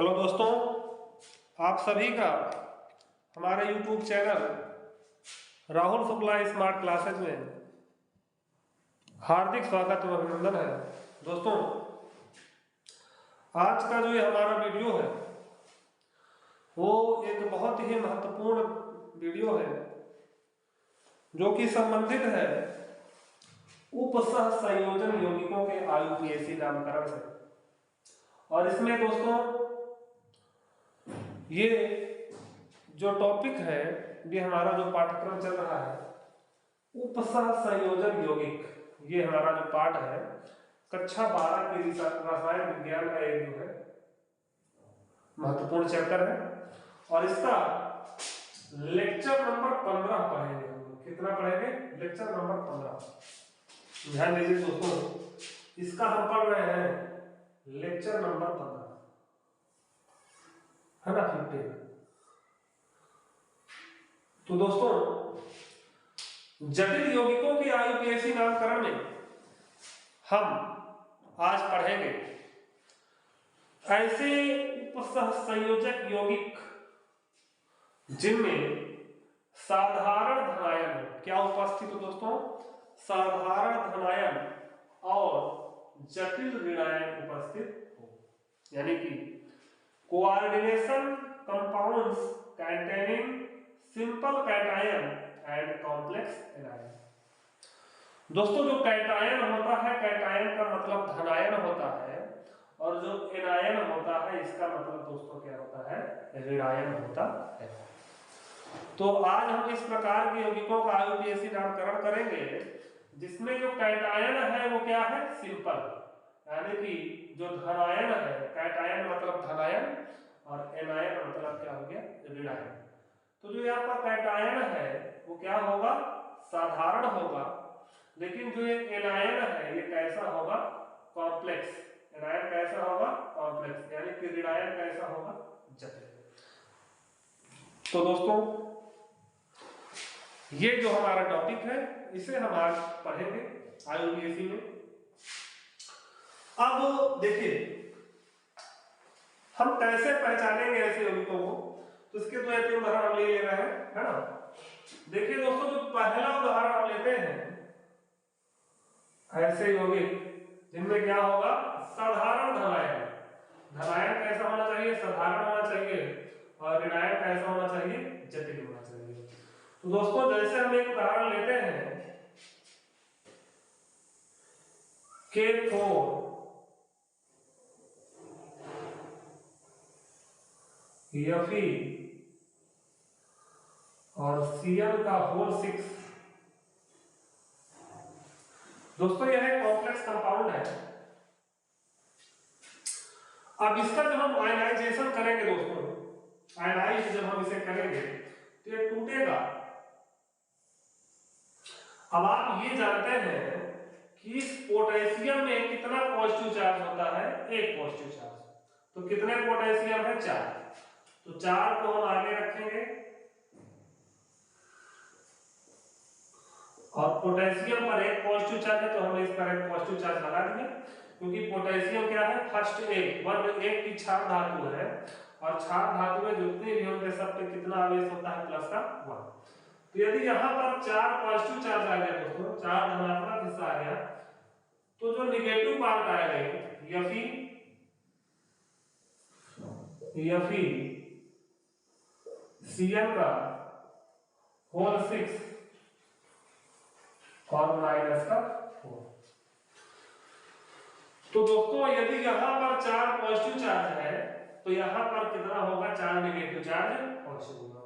Hello दोस्तों, आप सभी का हमारे YouTube channel Rahul Shukla smart classes में हार्दिक स्वागत और अभिनंदन है। दोस्तों, आज का जो ये हमारा वीडियो है वो एक बहुत ही महत्वपूर्ण वीडियो है जो कि संबंधित है उपसह संयोजन यौगिकों के आयुपीएसी नामकरण से। और इसमें दोस्तों ये जो टॉपिक है, ये हमारा जो पाठ्यक्रम चल रहा है उपसह संयोजन यौगिक, ये हमारा जो पाठ है कक्षा 12 की रसायन विज्ञान का एक जो है महत्वपूर्ण चैप्टर है। और इसका लेक्चर नंबर 15 पढ़ेंगे हम लोग। कितना पढ़ेंगे? Lecture number 15। ध्यान दीजिए दोस्तों, इसका हम पढ़ रहे हैं लेक्चर नंबर 15, है ना, 15। तो दोस्तों, जटिल यौगिकों के आयुपीएसी नामकरण में हम आज पढ़ेंगे ऐसे उपसह संयोजक यौगिक जिनमें साधारण धनायन, क्या उपस्थित हो दोस्तों? साधारण धनायन और जटिल ऋणायन उपस्थित हो, यानी कि coordination compounds containing simple cation and complex anion. दोस्तों, जो कैटायन होता है, कैटायन का मतलब धनायन होता है, और जो एनायन होता है इसका मतलब दोस्तों क्या होता है? ऋणायन होता है। तो आज हम इस प्रकार के यौगिकों का आयुपीएसी नामकरण करेंगे जिसमें जो कैटायन है वो क्या है? सिंपल, यानी कि जो धनायन है, कैटायन मतलब धनायन और एनायन मतलब क्या हो गया? ऋणायन। तो जो यहाँ पर कैटायन है वो क्या होगा? साधारण होगा, लेकिन जो ये एनायन है ये कैसा होगा? कॉम्प्लेक्स। एनायन कैसा होगा? कॉम्प्लेक्स, यानी कि ऋणायन कैसा होगा? जटिल। तो दोस्तों, ये जो हमारा टॉपिक है इसे हम आज पढ़ेंगे आयुपीएसी में। अब देखिए, हम कैसे पहचानेंगे ऐसे यौगिकों को, तो इसके दो एक उदाहरण हम ले रहे हैं, है ना। देखिए दोस्तों, जो पहला उदाहरण हम लेते हैं ऐसे यौगिक जिनमें क्या होगा? साधारण धनायन। धनायन कैसा होना चाहिए? साधारण होना चाहिए। और ऋणायन कैसा होना चाहिए? जटिल होना चाहिए। तो दोस्तों, जैसे हम एक उदाहरण लेते हैं K4 Fe और Cl का होल 6। दोस्तों, यह एक कॉम्प्लेक्स कंपाउंड है। अब इसका जब हम आयनाइजेशन करेंगे दोस्तों, आयनाइज जब हम इसे करेंगे तो ये टूटेगा। अब आप ये जानते हैं कि इस पोटेशियम में कितना पॉजिटिव चार्ज होता है? एक पॉजिटिव चार्ज। तो कितने पोटेशियम है? 4। तो 4 को हम आगे रखेंगे और पोटेशियम पर एक पॉजिटिव चार्ज है तो हमने इस पर एक पॉजिटिव चार्ज लगा दिया, क्योंकि पोटेशियम क्या है? फर्स्ट एक की क्षार धातु है, और क्षार धातु में जितने भी होंगे सब पे कितना आवेश होता है? प्लस का 1। तो यदि यहाँ पर 4 पॉजिटिव चार्ज आ गया दोस्तों, 4 धनात्मक हिस्सा आ गया, तो जो निगेटिव पार्ट आएगा Fe Cl का होल 6 और माइनस का 4। तो दोस्तों, यदि यहां पर 4 पॉजिटिव चार्ज है तो यहां पर कितना होगा? 4 नेगेटिव चार्ज पॉजिटिव होगा।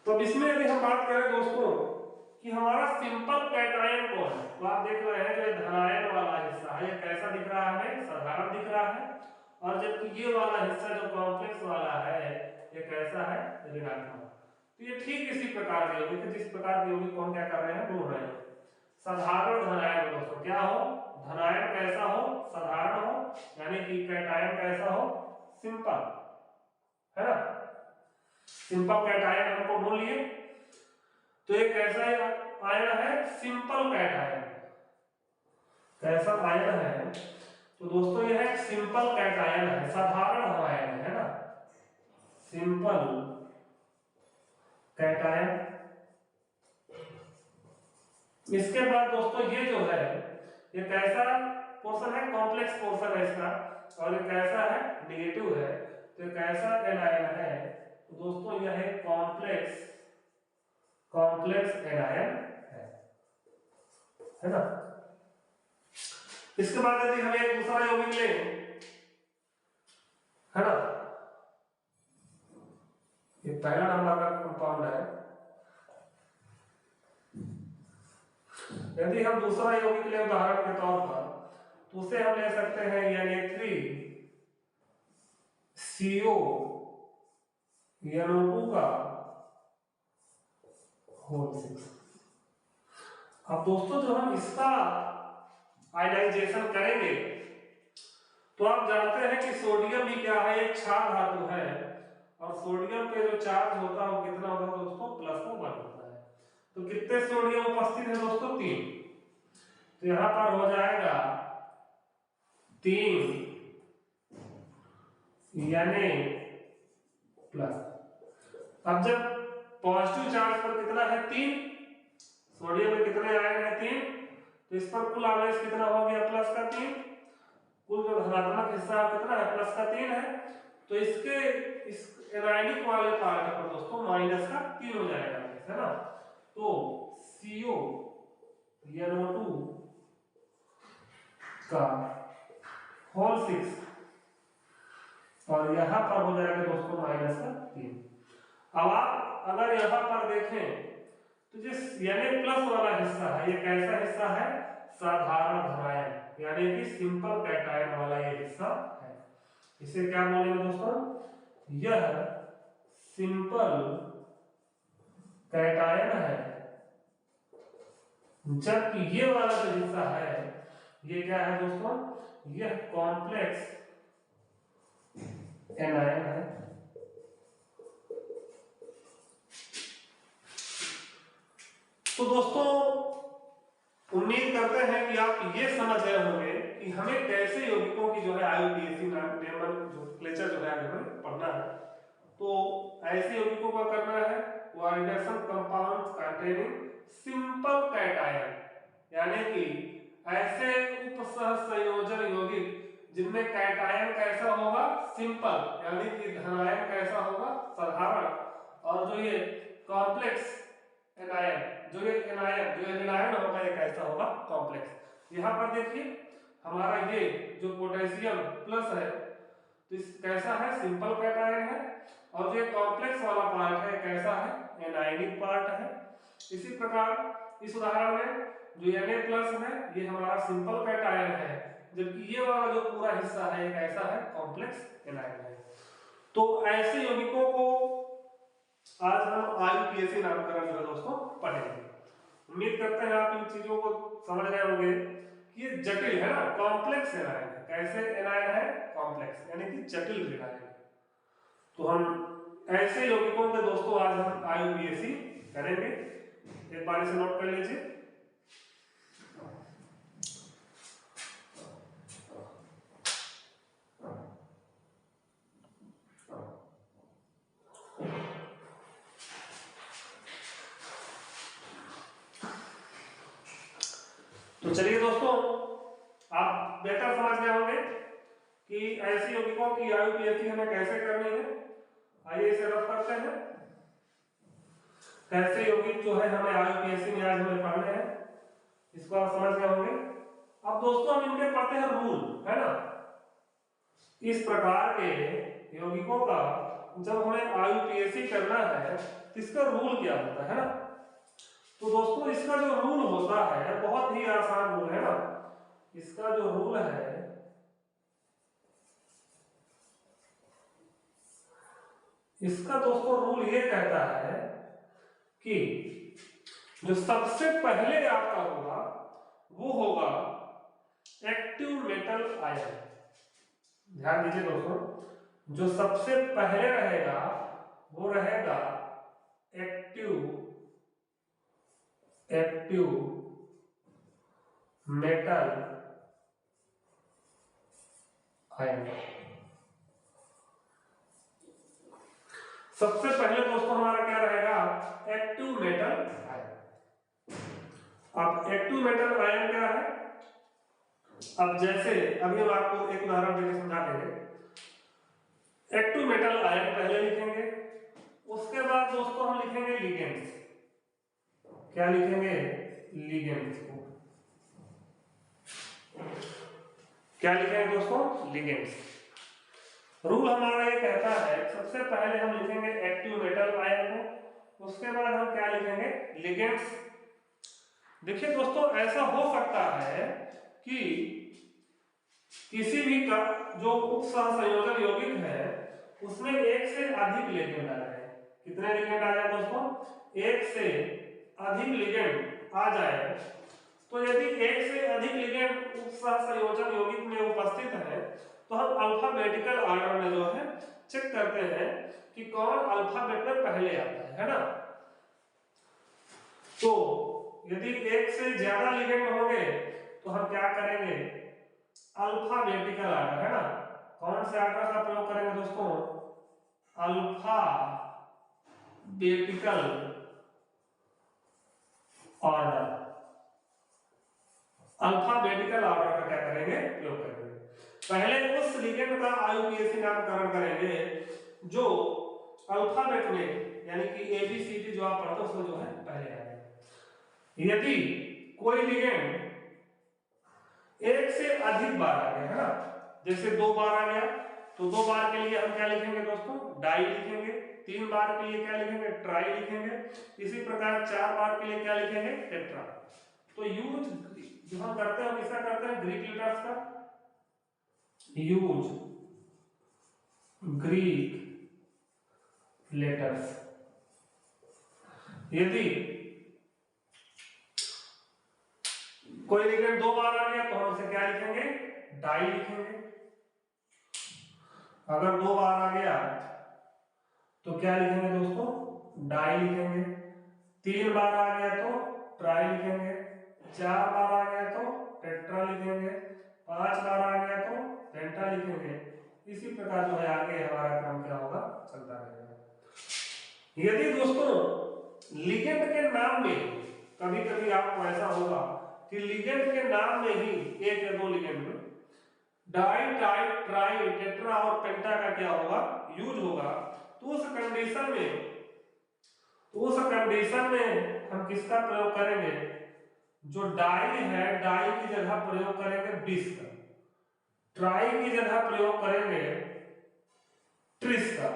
तो अब इसमें यदि हम बात करें दोस्तों कि हमारा सिंपल कैटायन कौन है, तो आप देख रहे हैं जो धनायन वाला हिस्सा है ये कैसा दिख रहा है? हमें साधारण दिख रहा है। और जबकि ये वाला हिस्सा जो कॉम्प्लेक्स वाला है ये कैसा है? ऋणात्मक। तो ये ठीक इसी प्रकार के यौगिक, जिस प्रकार के यौगिक को हम क्या कर रहे हैं? ढूंढ रहे हैं। साधारण धनायन दोस्तों क्या हो? धनायन कैसा हो? साधारण हो, यानी कि कैटायन कैसा हो? सिंपल, है ना। सिंपल कैटायन हमको ढूंढ लिए, तो एक कैसा आयन है? Simple cation. कैसा आयन है? तो दोस्तों यह एक सिंपल कैटायन है, साधारण आयन है ना। Simple cation. इसके बाद दोस्तों ये जो है ये कैसा पोर्शन है, कॉम्प्लेक्स पोर्शन है इसका, और ये कैसा है, नेगेटिव है। तो ये कैसा एनायन है, तो दोस्तों यह है कॉम्प्लेक्स एनायन है ना। इसके बाद यदि हमें एक दूसरा यौगिक ले, है ना, ये पहला नंबर का कंपाउंड है। यदि हम दूसरा यौगिक ले उदाहरण के तौर पर, तो उसे हम ले सकते हैं Na3CO NO2 का होल 6। अब दोस्तों जो हम इसका आयनाइजेशन करेंगे तो आप जानते हैं कि सोडियम भी क्या है, एक क्षार धातु है, और सोडियम पे जो चार्ज होता है वो कितना होगा दोस्तों, +1 होता है। तो कितने सोडियम उपस्थित है दोस्तों, 3। तो यहां पर हो जाएगा 3 यानी प्लस। अब जब पॉजिटिव चार्ज पर कितना है, 3, सोडियम में कितने आयन है, 3, तो इस पर कुल आवेश कितना हो गया, +3। कुल जो धनात्मक हिस्सा कितना है, +3 है। तो इसके इस एनायनिक वाले पार्ट पर दोस्तों -3 हो जाएगा, है ना। तो CO NO2 का होल 6 और यहां पर हो जाएगा दोस्तों -3। अब आप अगर यहां पर देखें तो जिस Na+ वाला हिस्सा है, ये कैसा हिस्सा है, साधारण धनायन, यानी कि सिंपल कैटायन वाला ये हिस्सा है। इसे क्या बोलेंगे दोस्तों, यह सिंपल कैटायन है, जबकि ये वाला जो हिस्सा है ये क्या है दोस्तों, यह कॉम्प्लेक्स एनायन है। तो दोस्तों उम्मीद करते हैं कि आप ये समझ गए होंगे कि हमें कैसे यौगिकों की जो है IUPAC नोमेनक्लेचर जो है हमें पढ़ना है। तो ऐसे यौगिकों का करना है coordination compounds containing simple cation, यानी कि ऐसे उपसहसंयोजन यौगिक जिनमें कैटायन कैसा होगा, सिंपल, यानी कि धनायन कैसा होगा, साधारण, और जो ये कॉम्प्लेक्स एनायन, जो ये एनायन होगा ये कैसा होगा, कॉम्प्लेक्स। यहाँ पर देखिए हमारा ये जो पोटेशियम प्लस है तो इस कैसा है, सिंपल कैटायन है, और जो कॉम्प्लेक्स वाला पार्ट है कैसा है, एनायनिक पार्ट है। इसी प्रकार इस उदाहरण में जो Na+ है ये हमारा सिंपल कैटायन है, जबकि ये वाला जो पूरा हिस्सा है ये कैसा है, कॉम्प्लेक्स एनायन है। तो ऐसे यौगिकों को आज हम IUPAC नामकरण जो है दोस्तों पढ़ेंगे। उम्मीद करते हैं आप इन चीजों को समझ गए होंगे कि ये जटिल है ना, कॉम्प्लेक्स एनायन है। कैसे एनायन है, कॉम्प्लेक्स, यानी कि जटिल एनायन। तो हम ऐसे यौगिकों के दोस्तों आज हम IUPAC करेंगे। एक बार इसे नोट कर लीजिए। तो चलिए दोस्तों आप बेहतर समझ गए होंगे कि ऐसी यौगिकों की IUPAC हमें कैसे करनी है। आइए इसे रफ करते हैं। कैसे यौगिक जो है हमें IUPAC में आज हमें पढ़ने हैं, इसको आप समझ गए होंगे। अब दोस्तों हम इनके पढ़ते हैं रूल, है ना। इस प्रकार के यौगिकों का जब हमें IUPAC करना है तो इसका रूल क्या होता है ना। तो दोस्तों इसका जो रूल होता है बहुत ही आसान रूल है ना। इसका जो रूल है इसका दोस्तों रूल ये कहता है कि जो सबसे पहले आपका होगा वो होगा एक्टिव मेटल आयन। ध्यान दीजिए दोस्तों, जो सबसे पहले रहेगा वो रहेगा एक्टिव मेटल आयन। सबसे पहले दोस्तों हमारा क्या रहेगा, एक्टिव मेटल आयन। अब एक्टिव मेटल आयन क्या है, अब जैसे अभी हम आपको एक उदाहरण देकर समझा देंगे। एक्टिव मेटल आयन पहले लिखेंगे, उसके बाद दोस्तों हम लिखेंगे लिगेंड्स। क्या लिखेंगे, लिगेंड्स को क्या लिखेंगे दोस्तों, लिगेंड्स। रूल हमारा ये कहता है सबसे पहले हम लिखेंगे एक्टिव मेटल आयन को, उसके बाद हम क्या लिखेंगे, लिगेंड्स। देखिए दोस्तों ऐसा हो सकता है कि किसी भी का जो उपसहसंयोजक यौगिक है उसमें एक से अधिक लिगेंड आ जाए। कितने लिगेंड आ जाए दोस्तों, एक से अधिक लिगेंड आ जाए। तो यदि एक से अधिक लिगेंड उपसहसंयोजक यौगिक में उपस्थित है तो हम अल्फाबेटिकल ऑर्डर में जो है चेक करते हैं कि कौन अल्फाबेट में पहले आता है ना। तो यदि एक से ज्यादा लिगेंड होंगे तो हम क्या करेंगे, अल्फाबेटिकल ऑर्डर है ना। कौन से ऑर्डर का प्रयोग करेंगे दोस्तों, अल्फाबेटिकल ऑर्डर। अल्फाबेटिकल ऑर्डर का क्या करेंगे, प्रयोग करेंगे। पहले उस लिगेंड का आईयूपीएसी नामकरण करेंगे जो अल्फाबेट में यानी कि एबीसीडी जो आप पढ़ते हो उसमें जो है पहले आएगा। यदि कोई लिगेंड एक से अधिक बार आ गया है ना, जैसे 2 बार आ गया तो 2 बार के लिए हम क्या लिखेंगे दोस्तों, डाई लिखेंगे। 3 बार के लिए क्या लिखेंगे, ट्राई लिखेंगे। इसी प्रकार 4 बार के लिए क्या लिखेंगे, टेट्रा। तो यूज जो हम करते हैं किसका करते हैं, ग्रीक लेटर्स का। Use Greek letters. यदि कोई लिगेंड 2 बार आ गया तो हम उसे क्या लिखेंगे, डाई लिखेंगे। अगर 2 बार आ गया तो क्या लिखेंगे दोस्तों, डाई लिखेंगे। 3 बार आ गया तो ट्राई लिखेंगे। 4 बार आ गया तो टेट्रा लिखेंगे। 5 बार आ गया तो पेंटा लिखेंगे। इसी प्रकार जो है आगे हमारा क्रम क्या होगा, चलता रहेगा। यदि दोस्तों लिगेंड के नाम में कभी कभी आपको ऐसा होगा कि लिगेंड के नाम में ही एक या 2 लिगेंड में डाई, टाई, ट्राई, टेट्रा और पेंटा का क्या होगा, यूज होगा, तो उस कंडीशन में हम किसका प्रयोग करेंगे, जो डाई है डाई की जगह प्रयोग करेंगे 20 का, ट्राई की जगह प्रयोग करेंगे 30 का,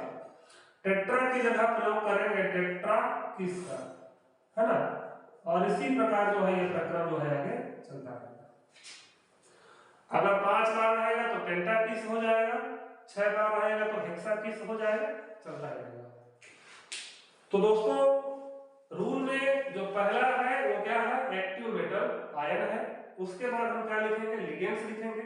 टेट्रा की जगह प्रयोग करेंगे टेट्रा 30 का, है ना। और इसी प्रकार जो है ये प्रक्रम जो है आगे चलता रहेगा। अगर 5 बार रहेगा तो पेंटाकिस हो जाएगा, 6 बार रहेगा तो हेक्साकिस हो जाएगा, चलता रहेगा। तो दोस्तों रूल में जो पहला है वो क्या है, एक्टिव मेटल आयन है। उसके बाद हम क्या लिखेंगे, लिगेंड्स लिखेंगे।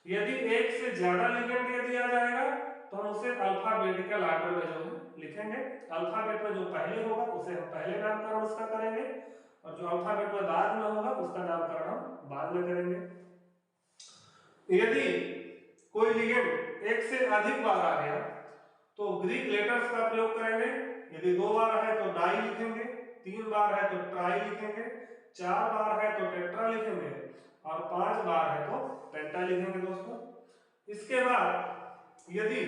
यदि एक से ज्यादा लिगेंड यदि आ जाएगा तो हम उसे अल्फाबेटिकल ऑर्डर में जो है लिखेंगे। अल्फाबेट में जो पहले होगा उसे हम पहले नामकरण उसका करेंगे, और जो अल्फाबेट में बाद में होगा उसका नामकरण हम बाद में करेंगे। यदि कोई लिगेंड एक से अधिक बार आ गया तो ग्रीक लेटर्स का प्रयोग करेंगे। यदि 2 बार है तो डाई लिखेंगे, 3 बार है तो ट्राई लिखेंगे, 4 बार है तो टेट्रा लिखेंगे, और 5 बार है तो पेंटा लिखेंगे दोस्तों। इसके बाद यदि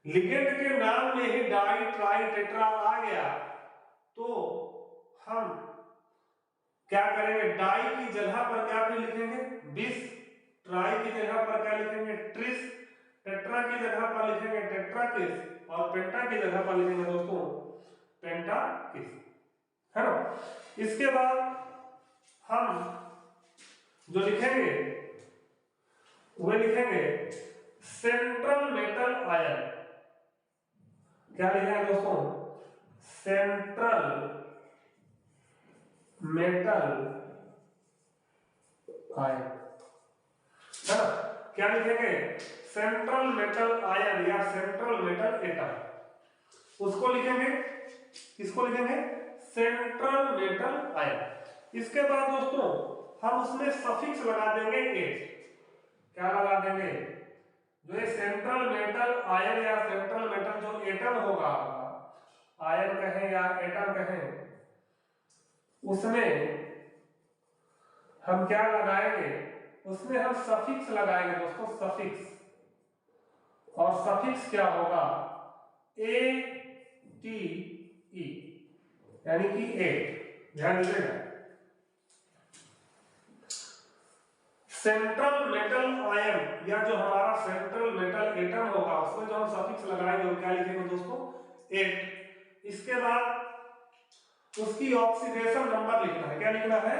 लिगेंड के नाम में ही डाई, ट्राई, टेट्रा आ गया तो हम क्या करेंगे, डाई की जगह पर क्या भी लिखेंगे 20, ट्राई की जगह पर क्या लिखेंगे 30, टेट्रा की जगह पर लिखेंगे टेट्राकिस, और पेंटा की जगह पर लिखेंगे दोस्तों पेंटाकिस, है ना। इसके बाद हम जो लिखेंगे वो लिखेंगे सेंट्रल मेटल आयन। क्या लिखेंगे दोस्तों, सेंट्रल मेटल आयन, है ना। क्या लिखेंगे, सेंट्रल मेटल आयन या सेंट्रल मेटल एटम। उसको लिखेंगे, किसको लिखेंगे, सेंट्रल मेटल आयन। इसके बाद दोस्तों हम उसमें सफिक्स लगा देंगे एट। क्या लगा देंगे, जो ये सेंट्रल मेटल आयन या सेंट्रल मेटल जो एटम होगा आपका, आयन कहें या एटम कहें, उसमें हम क्या लगाएंगे, उसमें हम सफिक्स लगाएंगे दोस्तों, सफिक्स। और सफिक्स क्या होगा, ए टी ई, यानी कि एट। ध्यान दीजिएगा, सेंट्रल मेटल आयन या जो हमारा सेंट्रल मेटल एटम होगा उसमें जो हम सफिक्स लगाएंगे वो क्या लिखेंगे दोस्तों, एट। इसके बाद उसकी ऑक्सीडेशन नंबर लिखना है। क्या लिखना है,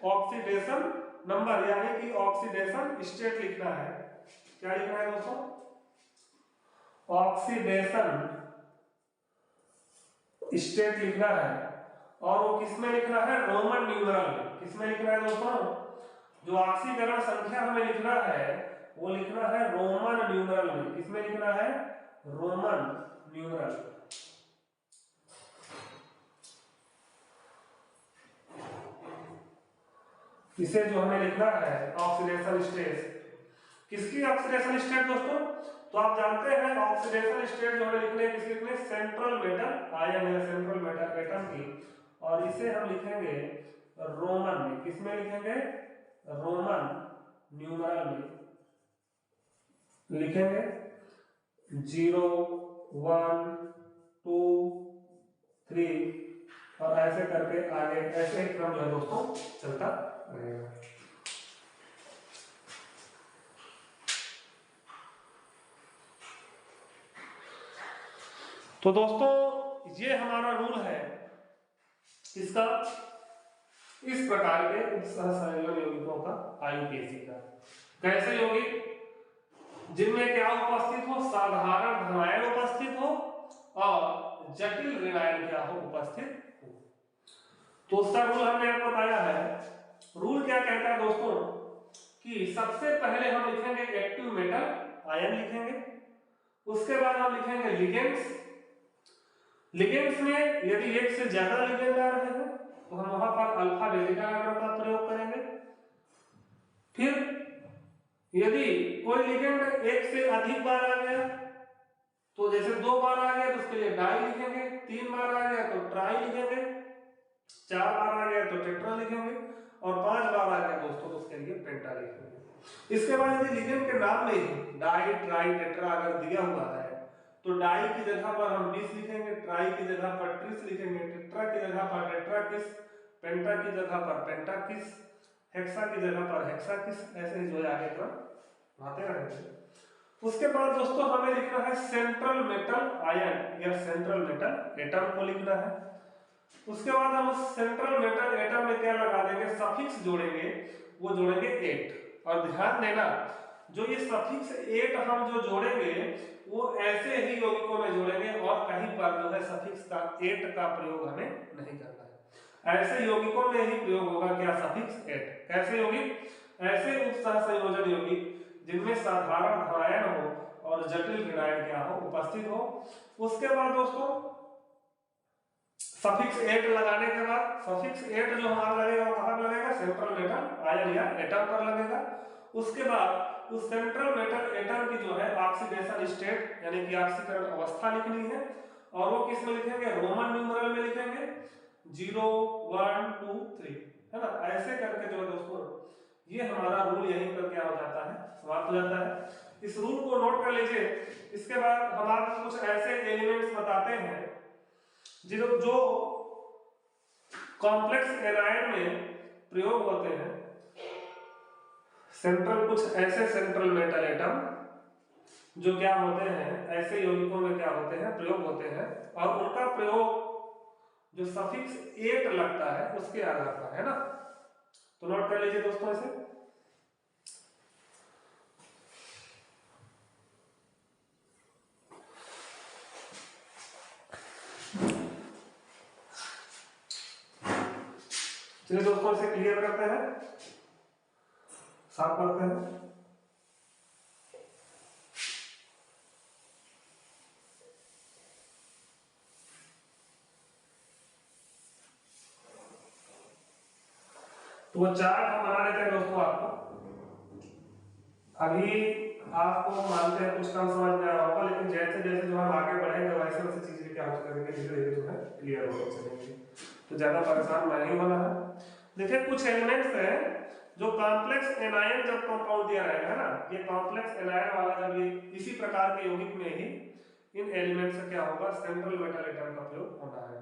ऑक्सीडेशन नंबर, यानी कि ऑक्सीडेशन स्टेट लिखना है। क्या लिखना है दोस्तों, ऑक्सीडेशन स्टेट लिखना है। और वो किसमें लिखना है, रोमन न्यूमरल में। किसमें लिखना है दोस्तों, जो ऑक्सीकरण संख्या हमें लिखना है वो लिखना है रोमन न्यूमरल में। किसमें लिखना है, रोमन न्यूमरल। इसे जो हमें लिखना है ऑक्सीडेशन स्टेट। किसकी ऑक्सीडेशन स्टेट दोस्तों, तो आप जानते हैं ऑक्सीडेशन स्टेट जो हमें लिखने किसकी लिखने, सेंट्रल मेटल आयन है, सेंट्रल मेटल एटम की। और इसे हम लिखेंगे रोमन में। किसमें लिखेंगे, रोमन न्यूमरल में लिखेंगे। 0 1 2 3 और ऐसे करके आगे ऐसे ही क्रम जो है दोस्तों चलता रहेगा। तो दोस्तों ये हमारा रूल है इसका, इस प्रकार के सहसंयोजन यौगिकों का, आयुकेसी का। कैसे यौगिक, जिनमें क्या उपस्थित हो, साधारण धनायन उपस्थित हो और जटिल ऋणायन क्या हो, उपस्थित हो। तो उसका रूल हमने आपको बताया है। रूल क्या कहता है दोस्तों, कि सबसे पहले हम लिखेंगे एक्टिव मेटल आयन लिखेंगे, उसके बाद हम लिखेंगे लिगेंड्स। लिगेंड्स में यदि एक से ज्यादा लिगेंड आ रहे हैं तो हम वहां पर अल्फा बेसिका आयन का प्रयोग करेंगे। फिर यदि कोई लिगेंड एक से अधिक बार आ गया, तो जैसे 2 बार आ गया तो उसके लिए डाई लिखेंगे, 3 बार आ गया तो ट्राई लिखेंगे, 4 बार आ गया तो टेट्रा लिखेंगे और 5 बार आ गया दोस्तों तो उसके लिए पेंटा लिखेंगे। इसके बाद यदि लिगेंड के नाम में डाई ट्राई टेट्रा अगर दिया हुआ है तो डाई की जगह पर हम डिस लिखेंगे, ट्राई की जगह पर ट्रिस लिखेंगे, टेट्रा की जगह पर टेट्राकिस, पेंटा की जगह पर पेंटाकिस, हेक्सा की जगह पर हेक्साकिस। ऐसे ही जो है आगे क्रम आते रहेंगे। उसके बाद दोस्तों हमें लिखना है सेंट्रल मेटल आयन या सेंट्रल मेटल एटम को लिखना है। उसके बाद हम उस सेंट्रल मेटल एटम में क्या लगा देंगे, सफिक्स जोड़ेंगे, वो जोड़ेंगे 8। और ध्यान देना, जो ये सफिक्स 8 हम जो जोड़ेंगे वो ऐसे ही यौगिकों में जोड़ेंगे और कहीं पर जो है सफिक्स का 8 का प्रयोग हमें नहीं करना है। ऐसे यौगिकों में ही प्रयोग होगा क्या, सफिक्स 8। कैसे यौगिक, ऐसे उत्साह संयोजन यौगिक जिनमें साधारण धनायन हो और जटिल ऋणायन क्या हो, उपस्थित हो। उसके बाद दोस्तों सफिक्स 8 लगाने के बाद, सफिक्स 8 जो हमारा लगेगा वो कहां लगेगा, सेंट्रल मेटल आयन या एटम पर लगेगा। उसके बाद उस सेंट्रल मेटल एटम की जो है ऑक्सीडेशन स्टेट यानी कि ऑक्सीकरण अवस्था लिखनी है। और वो किस में लिखेंगे, रोमन न्यूमरल में लिखेंगे, 0 1 2 3, है ना। ऐसे करके जो है दोस्तों ये हमारा रूल यहीं पर क्या हो जाता है, समाप्त हो जाता है। इस रूल को नोट कर लीजिए। इसके बाद हम आपको कुछ ऐसे एलिमेंट्स बताते हैं जो कॉम्प्लेक्स एनायन में प्रयोग होते हैं। सेंट्रल, कुछ ऐसे सेंट्रल मेटल एटम जो क्या होते हैं, ऐसे यौगिकों में क्या होते हैं, प्रयोग होते हैं। और उनका प्रयोग जो सफिक्स 8 लगता है उसके आधार पर, है ना। तो नोट कर लीजिए दोस्तों इसे। चलिए दोस्तों इसे क्लियर करते हैं, साफ करते हैं। तो वो चार्ट हम बना लेते हैं दोस्तों। आपको अभी आपको मानते हैं कुछ कम समझ में आया होगा, लेकिन जैसे जैसे जो हम आगे बढ़ेंगे वैसे वैसे चीजें क्या हो करेंगे धीरे धीरे जो है क्लियर होते चलेंगे, तो ज्यादा परेशान नहीं होना है। देखिए कुछ एलिमेंट्स हैं जो कॉम्प्लेक्स एनायन जब कंपाउंड दिया रहेगा है ना, ये कॉम्प्लेक्स एनायन वाला जब ये इसी प्रकार के यौगिक में ही इन एलिमेंट से क्या होगा सेंट्रल मेटल एटम का प्रयोग होना है।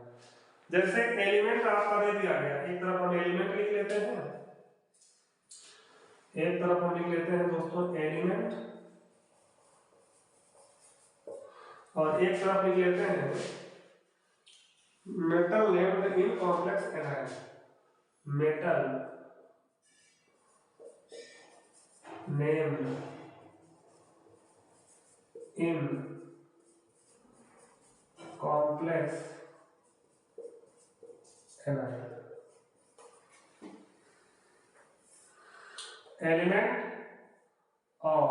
जैसे एलिमेंट आपका दे दिया गया, एक तरफ हम एलिमेंट लिख लेते हैं, एक तरफ हम लिख लेते हैं दोस्तों एलिमेंट, और एक तरफ लिख लेते हैं metal named in complex anion, metal named in complex anion. Element और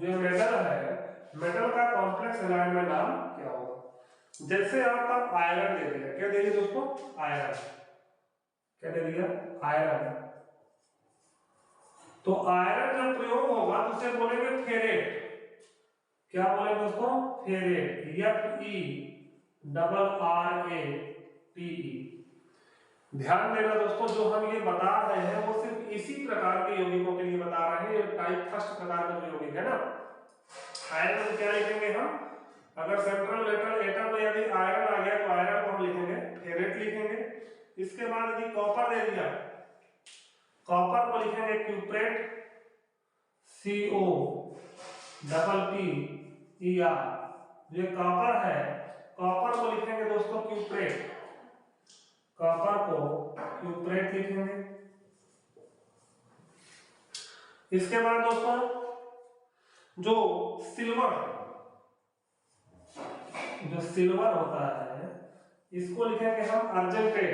जो मेटल है, मेटल का कॉम्प्लेक्स एनायन में नाम क्या होगा? जैसे आपका आयरन दे दिया, क्या दे दिया दोस्तों? आयरन, क्या दे दिया? आयरन। तो आयरन जब प्रयोग होगा तो उसे बोलेंगे फेरेट। क्या बोले दोस्तों? Ferrate, FeRrATE। ध्यान देना दोस्तों, जो हम ये बता रहे हैं वो सिर्फ इसी प्रकार के यौगिकों के लिए बता रहे हैं, ये टाइप फर्स्ट प्रकार का जो यौगिक है ना। आयरन को क्या लिखेंगे हम? अगर सेंट्रल मेटल एटम में यदि आयरन आ गया तो आयरन को हम लिखेंगे फेरेट लिखेंगे। इसके बाद यदि कॉपर दे दिया, कॉपर को लिखेंगे क्यूप्रेट, COPPER। ये कॉपर है, कॉपर को लिखेंगे दोस्तों क्यूप्रेट, कॉपर को क्यूप्रेट लिखेंगे। इसके बाद दोस्तों जो सिल्वर होता है इसको लिखेंगे हम अर्जेंटेट,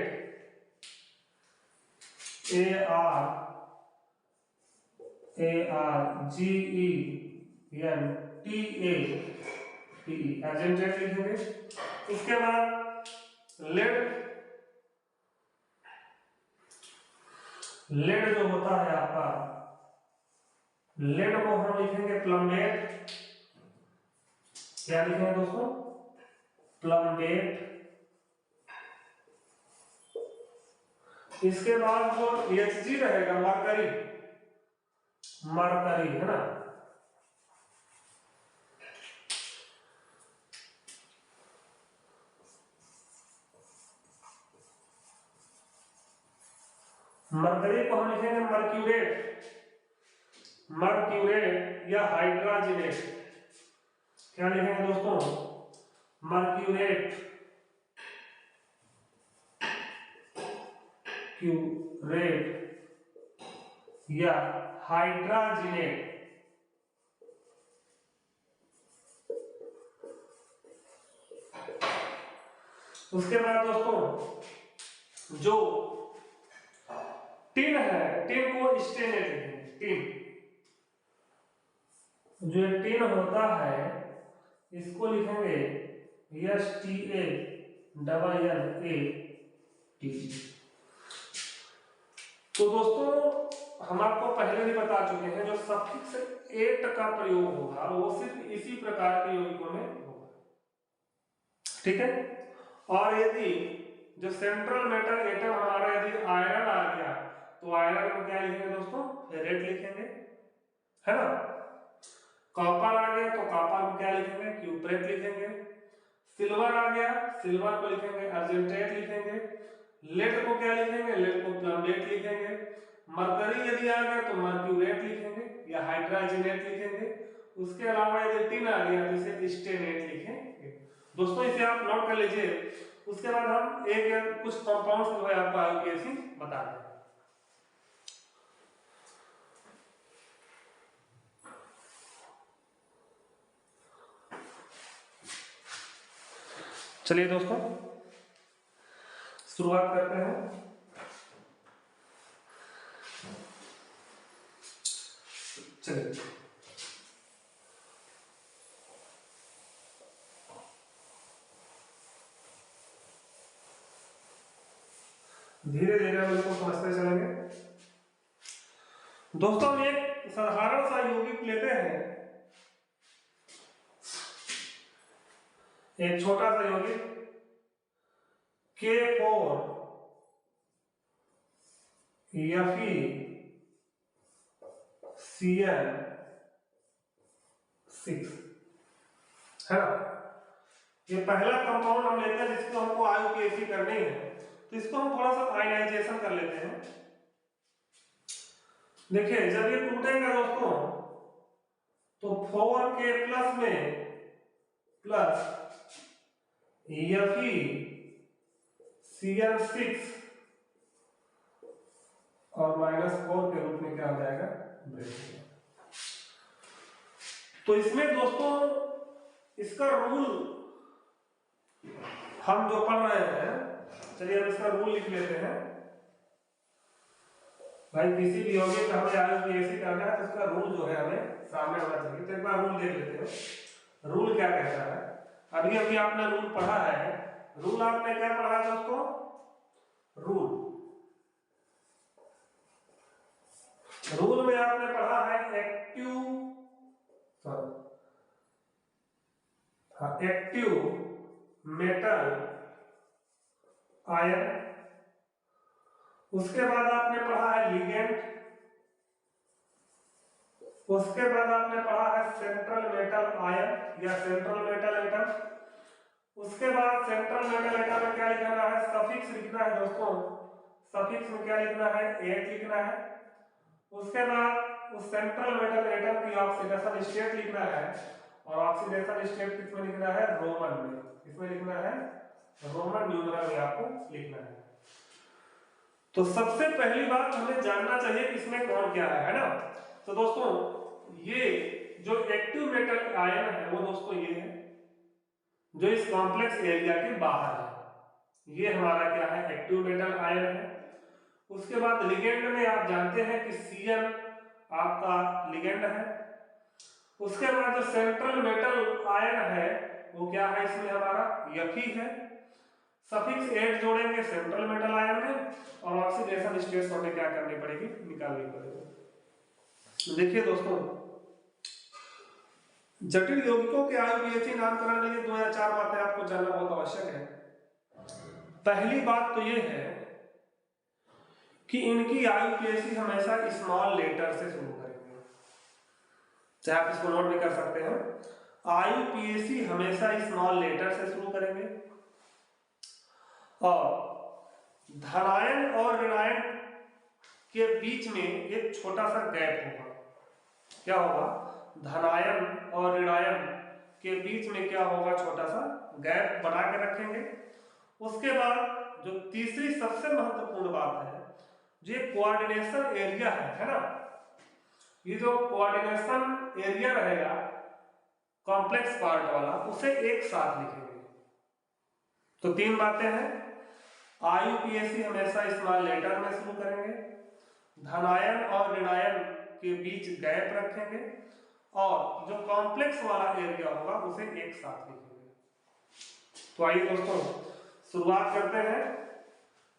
ARGENTATE, अर्जेंटेट लिखेंगे। उसके बाद लेड जो होता है आपका, लेड को हम लिखेंगे प्लम्बेट। क्या लिखेंगे दोस्तों? प्लम्बेट। इसके बाद जो Hg रहेगा मरकरी, मरकरी है ना। मरकरी को हम लिखेंगे मर्क्यूरेट, मर्क्यूरेट या हाइड्रोजनेट। क्या लिखेंगे दोस्तों? मर्क्यूरेट, क्यूरेट या हाइड्रोजनेट। उसके बाद दोस्तों जो टिन है, टिन को स्टेनेट लिखेंगे, टिन। जो टिन होता है इसको लिखेंगे STANNAT। तो दोस्तों हम आपको पहले भी बता चुके हैं जो सफिक्स एट का प्रयोग होगा वो सिर्फ इसी प्रकार के यौगिकों में होगा, ठीक है। और यदि जो सेंट्रल मेटल एटम हमारा यदि आयरन आ गया तो आयरन को क्या लिखेंगे दोस्तों? फेरेट लिखेंगे, है ना। कॉपर आ गया तो कॉपर को क्या लिखेंगे? क्यूप्रेट लिखेंगे। सिल्वर आ गया, सिल्वर को लिखेंगे अर्जेंटेट लिखेंगे। लेड को क्या लिखेंगे? लेड को प्लम्बेट लिखेंगे। मरकरी यदि आ गया तो मर्क्यूरेट लिखेंगे या हाइड्रोजनेट लिखेंगे। उसके अलावा यदि टिन आ गया तो इसे स्टेनेट लिखेंगे। दोस्तों इसे आप नोट कर लीजिए। उसके बाद हम एक या कुछ कंपाउंड्स जो है आपको आईयूपीएससी बता दें। चलिए दोस्तों शुरुआत करते हैं। चलिए धीरे धीरे हम इसको समझते चलेंगे। दोस्तों हम एक साधारण सा यौगिक लेते हैं एक छोटा सा यौगिक K4 FeCl6 है ना। ये पहला कंपाउंड हम लेते हैं जिसको हमको IUPAC करनी है, तो इसको हम थोड़ा सा आयनाइजेशन कर लेते हैं। देखिए जब ये टूटेगा दोस्तों तो 4K प्लस में प्लस FeCl6 और -4 के रूप में क्या हो जाएगा, ब्रेक। तो इसमें दोस्तों इसका रूल हम जो पढ़ रहे हैं, चलिए हम इसका रूल लिख लेते हैं। भाई किसी भी यौगिक का हमें IUPAC करना है तो इसका रूल जो है हमें सामने होना चाहिए। तो एक बार रूल देख लेते हैं, रूल क्या कहता है। अभी अभी आपने रूल पढ़ा है, रूल आपने क्या पढ़ा है दोस्तों, रूल में आपने पढ़ा है एक्टिव मेटल आयन, उसके बाद आपने पढ़ा है लिगेंड, उसके बाद आपने पढ़ा है सेंट्रल मेटल आयन या सेंट्रल मेटल एटम। उसके बाद सेंट्रल मेटल एटम में क्या लिखना है, सफिक्स लिखना है दोस्तों। सफिक्स में क्या लिखना है, 8 लिखना है। उसके बाद उस सेंट्रल मेटल एटम की ऑक्सीडेशन स्टेट लिखना है, और ऑक्सीडेशन स्टेट किसमें लिखना है, रोमन में। इसमें लिखना है रोमन न्यूमरल में आपको लिखना है। तो सबसे पहली बात हमें जानना चाहिए कि इसमें कौन क्या है ना। तो दोस्तों ये जो एक्टिव मेटल आयन है वो दोस्तों ये है जो इस कॉम्प्लेक्स एरिया के बाहर है, ये हमारा क्या है, एक्टिव मेटल आयन है। उसके बाद लिगेंड में आप जानते हैं कि Cl आपका लिगेंड है। उसके बाद जो सेंट्रल मेटल आयन है वो क्या है, इसमें हमारा Fe है। सफिक्स 8 जोड़ेंगे सेंट्रल मेटल आयन में, और ऑक्सीडेशन स्टेट हमें क्या करनी पड़ेगी, निकालनी पड़ेगी। देखिए दोस्तों जटिल यौगिकों के IUPAC नामकरण के लिए 2 या 4 बातें आपको जानना बहुत आवश्यक है। पहली बात तो ये है कि इनकी IUPAC हमेशा स्मॉल लेटर से शुरू करेंगे, चाहे आप इसको नोट भी कर सकते हैं। IUPAC हमेशा स्मॉल लेटर से शुरू करेंगे, और धनायन और ऋणायन के बीच में एक छोटा सा गैप होगा। क्या होगा, धनायन और ऋणायन के बीच में क्या होगा, छोटा सा गैप बना के रखेंगे। उसके बाद जो तीसरी सबसे महत्वपूर्ण बात है, जो कोऑर्डिनेशन एरिया है ना, ये जो कोऑर्डिनेशन एरिया रहेगा कॉम्प्लेक्स पार्ट वाला, उसे एक साथ लिखेंगे। तो 3 बातें हैं, IUPAC हमेशा स्मॉल लेटर में शुरू करेंगे, धनायन और ऋणायन के बीच गैप रखेंगे, और जो कॉम्प्लेक्स वाला एरिया होगा उसे एक साथ लिखेंगे। तो आइए दोस्तों शुरुआत करते हैं।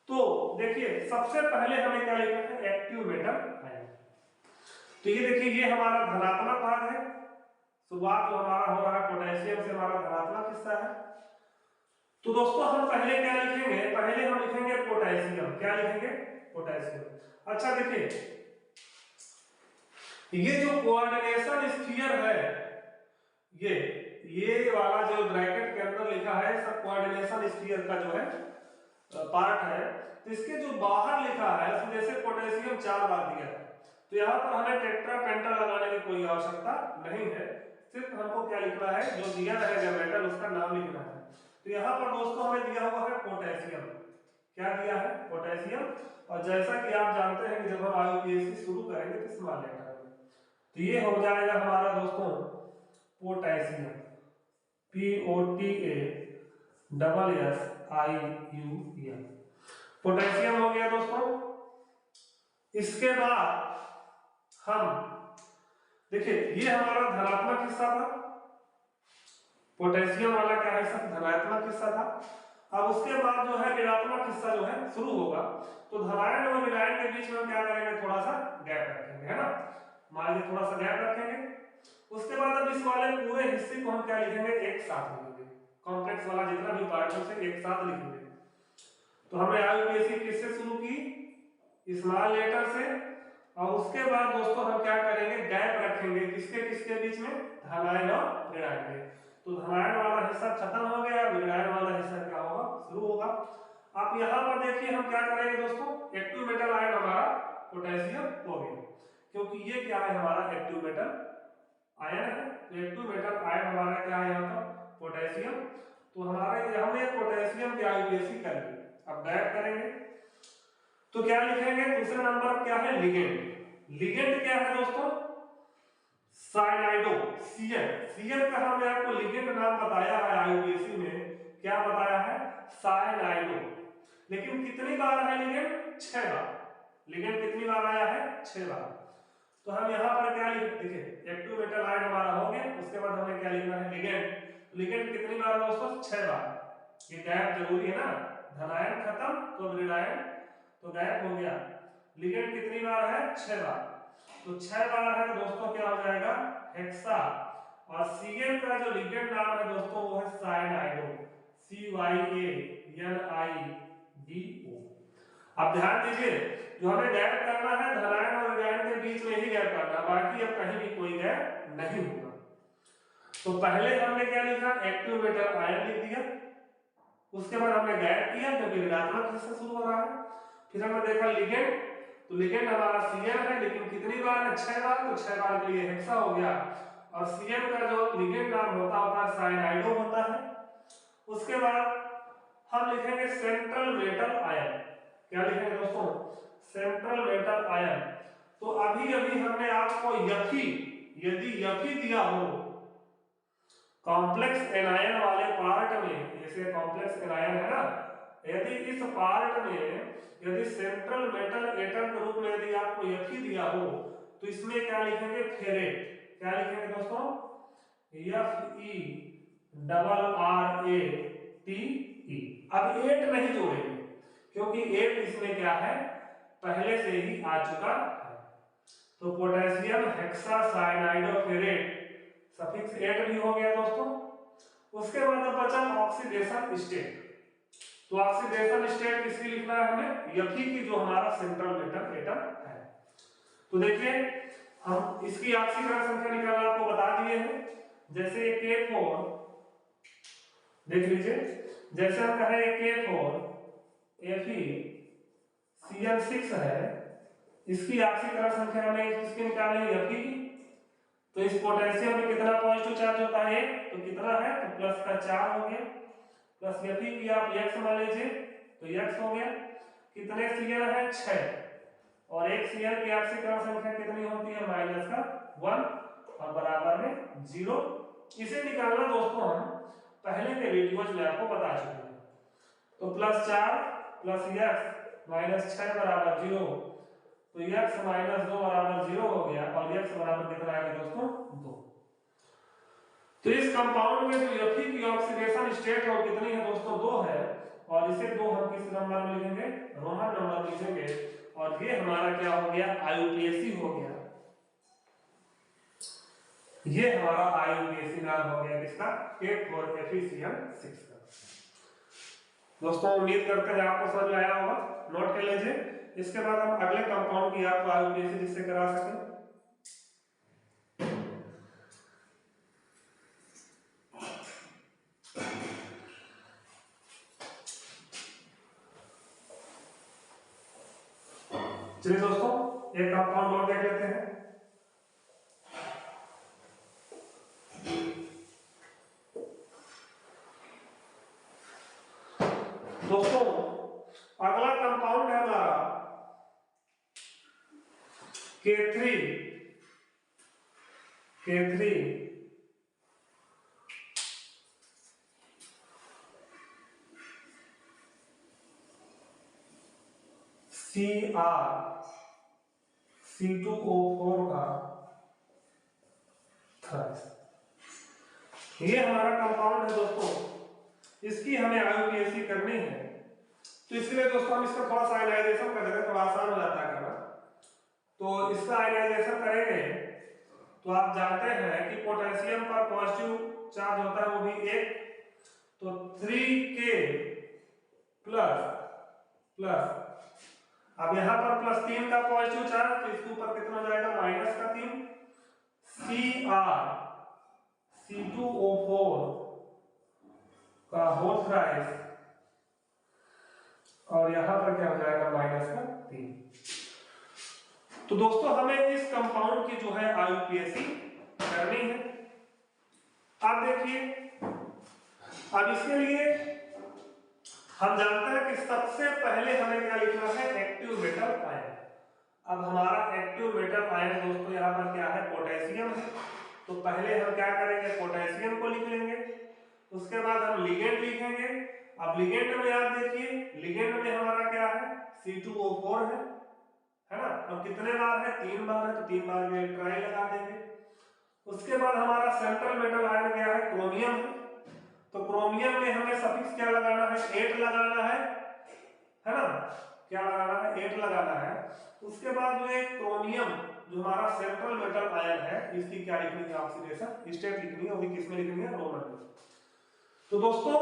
तो देखिए सबसे पहले हमें क्या लिखना है, एक्टिव मेटल आयन। तो ये देखिए ये हमारा धनात्मक भाग है, शुरुआत जो हमारा हो रहा है पोटेशियम से, हमारा धनात्मक हिस्सा है। तो दोस्तों हम पहले क्या लिखेंगे, पहले हम लिखेंगे पोटेशियम। क्या लिखेंगे, पोटेशियम। अच्छा देखिए ये जो कोऑर्डिनेशन स्फीयर है, ये वाला जो ब्रैकेट के अंदर लिखा है सब कोऑर्डिनेशन स्फीयर का जो है पार्ट है। तो इसके जो बाहर लिखा है उसमें जैसे पोटेशियम 4 बार दिया है, तो यहाँ पर हमें टेट्रा पेंटा लगाने की कोई आवश्यकता नहीं है, सिर्फ हमको क्या लिखना है, जो दिया रहेगा मेटल उसका नाम लिखना है। तो यहाँ पर दोस्तों हमें दिया हुआ है पोटेशियम। क्या दिया है, पोटेशियम। और जैसा कि आप जानते हैं कि जब हम IUPAC शुरू करेंगे तो स्मॉल लेटर में, तो ये हो जाएगा हमारा दोस्तों पोटेशियम, POTASSIUM, पोटेशियम हो गया दोस्तों। इसके बाद हम देखिए ये हमारा धनात्मक हिस्सा था, पोटेशियम वाला क्या है, सब धनात्मक हिस्सा था। अब उसके बाद जो है ऋणात्मक हिस्सा जो है शुरू होगा, तो धनायन और ऋणायन के बीच में हम क्या करेंगे, थोड़ा सा गैप रखेंगे, है ना, मान लीजिए थोड़ा सा गैप रखेंगे। उसके बाद अब इस वाले पूरे हिस्से को हम क्या लिखेंगे, एक साथ लिखेंगे, कॉम्प्लेक्स वाला जितना भी पार्ट है उसे एक साथ लिखेंगे। तो हमने आईयूपीएसी किससे शुरू की, स्मॉल लेटर से, और उसके बाद दोस्तों हम क्या करेंगे, गैप रखेंगे किसके किसके बीच में, धनायन और ऋणायन में। तो धनायन वाला हिस्सा खत्म हो गया, ऋणायन वाला हिस्सा क्या होगा, शुरू होगा। आप यहाँ पर देखिए हम क्या करेंगे दोस्तों, एक्टिव मेटल आयन हमारा पोटेशियम हो गया, क्योंकि ये क्या है हमारा एक्टिव मेटल आयन है। तो एक्टिव मेटल आयन हमारा क्या है यहाँ पर, पोटेशियम। तो हमारे हमने पोटेशियम की आईयूपीएसी कर ली। अब गैप करेंगे तो क्या लिखेंगे, दूसरे नंबर क्या है, लिगेंड। लिगेंड क्या है दोस्तों, साइनाइडो, सीएन। सीएन का हमने आपको लिगेंड नाम बताया है आईयूपीएसी में, क्या बताया है, साइनाइडो। लेकिन कितनी बार है लिगेंड, 6 बार। लिगेंड कितनी बार आया है, 6 बार। तो हम यहाँ पर क्या लिख, देखिए एक्टिव मेटल आयन हमारा हो गया, उसके बाद हमें क्या लिखना है, लिगेंड। लिगेंड कितनी बार दोस्तों, 6 बार। ये गैप जरूरी है ना, धनायन खत्म तो ऋणायन, तो गैप हो गया। लिगेंड कितनी बार है, 6 बार। तो 6 बार है तो दोस्तों क्या हो जाएगा, हेक्सा। और सीएन का जो लिगेंड नाम है दोस्तों वो है साइनाइडो, CYANIDO। अब ध्यान दीजिए, जो हमें गैप करना है धनायन और ऋणायन के बीच में ही गैप करना, बाकी अब कहीं भी कोई गैप नहीं होगा। तो पहले हमने क्या लिखा, एक्टिव मेटल आयन लिख दिया, उसके बाद हमने गैप किया क्योंकि ऋणात्मक हिस्सा शुरू हो रहा है। फिर हमने देखा लिगेंड, तो लिगेंड हमारा सीएन है, लेकिन कितनी बार है, 6 बार। तो 6 बार के लिए हेक्सा हो गया। और सीएन का जो लिगेंड नाम होता है साइनाइडो होता है। उसके बाद हम लिखेंगे सेंट्रल मेटल आयन। क्या लिखेंगे दोस्तों, सेंट्रल मेटल आयन। तो अभी अभी हमने आपको यफी, यदि यफी दिया हो कॉम्प्लेक्स एनायन वाले पार्ट में, जैसे कॉम्प्लेक्स एनायन है ना, यदि इस पार्ट में यदि सेंट्रल मेटल एटम के रूप में यदि आपको यफी दिया हो तो इसमें क्या लिखेंगे, फेरेट। क्या लिखेंगे दोस्तों, FeRRATE। अब 8 नहीं जोड़ेंगे क्योंकि 8 इसमें क्या है, पहले से ही आ चुका है। तो पोटेशियम हेक्सासाइनाइडोफेरेट सफिक्स 8 भी हो गया दोस्तों। उसके बाद बचा ऑक्सीडेशन स्टेट। तो ऑक्सीडेशन स्टेट किसकी लिखना है हमें, यफी की, जो हमारा सेंट्रल मेटल एटम है। तो देखिए हम इसकी ऑक्सीकरण संख्या निकालना आपको बता दिए हैं। जैसे K4 देख लीजिए, जैसे हम कहें K4 FeCl6 है, इसकी ऑक्सीकरण संख्या हमें किसकी निकालनी है, यफी की। तो इस पोटेशियम में कितना पॉजिटिव चार्ज होता है, तो कितना है, तो प्लस का 4 हो गया, प्लस यफी की आप x मान लीजिए तो x हो गया। कितने Cl है, 6, और एक Cl की ऑक्सीकरण संख्या कितनी होती है, माइनस का 1 और बराबर में 0। इसे निकालना दोस्तों हम पहले के वीडियोज में आपको बता चुके हैं। तो प्लस 4 प्लस x माइनस 6 बराबर 0, तो x माइनस 2 बराबर 0 हो गया, और x बराबर कितना आएगा दोस्तों, 2। तो इस कंपाउंड में जो Fe की ऑक्सीडेशन स्टेट है वो कितनी है दोस्तों, 2 है। और इसे 2 हम किस नंबर में लिखेंगे, रोमन नंबर लिखेंगे। और ये हमारा क्या हो गया, आईयूपीएसी हो गया। ये हमारा आईयूपीएसी नाम हो गया किसका, K4FeCl6 का। दोस्तों उम्मीद करते हैं आपको समझ में आया होगा, नोट कर लीजिए। इसके बाद हम अगले कंपाउंड की आपको आईयूपीएसी जिससे करा सकें। चलिए दोस्तों एक कंपाउंड और देख लेते हैं। दोस्तों अगला कंपाउंड है हमारा K3 CrC2O4 का थ्राइस। ये हमारा कंपाउंड है दोस्तों, इसकी हमें आईयूपीएसी करनी है। तो इसलिए दोस्तों हम इसका थोड़ा सा आयनाइजेशन कर देते हैं, थोड़ा आसान हो जाता है करना। तो इसका आयनाइजेशन करेंगे तो आप जानते हैं कि पोटेशियम पर पॉजिटिव चार्ज होता है वो भी 1, तो 3K प्लस प्लस, अब यहां पर +3 का पॉजिटिव चार्ज, तो इसके ऊपर कितना हो जाएगा -3, Cr C2O4 का होल थ्राइस, और यहां पर क्या हो जाएगा -3। तो दोस्तों हमें इस कंपाउंड की जो है आईयूपीएसी करनी है। अब देखिए, अब इसके लिए हम जानते हैं कि सबसे पहले हमें क्या लिखना है, एक्टिव मेटल आयन। अब हमारा एक्टिव मेटल आयन दोस्तों यहाँ पर क्या है, पोटेशियम है। तो पहले हम क्या करेंगे, पोटेशियम को लिख लेंगे, उसके बाद हम लिगेंड लिखेंगे। अब लिगेंड में आप देखिए, लिगेंड में हमारा क्या है, C2O4 है ना। अब कितने बार है, 3 बार है, तो 3 बार के ट्राई लगा देंगे। उसके बाद हमारा सेंट्रल मेटल आयन क्या है, क्रोमियम है। तो क्रोमियम में हमें सफिक्स क्या लगाना है, 8 लगाना है ना, क्या लगाना है, 8 लगाना है। उसके बाद जो एक क्रोमियम जो हमारा सेंट्रल मेटल आयन है, इसकी क्या लिखनी है, ऑक्सीडेशन स्टेट लिखनी है, वो भी किसमें लिखनी है, रोमन में। तो दोस्तों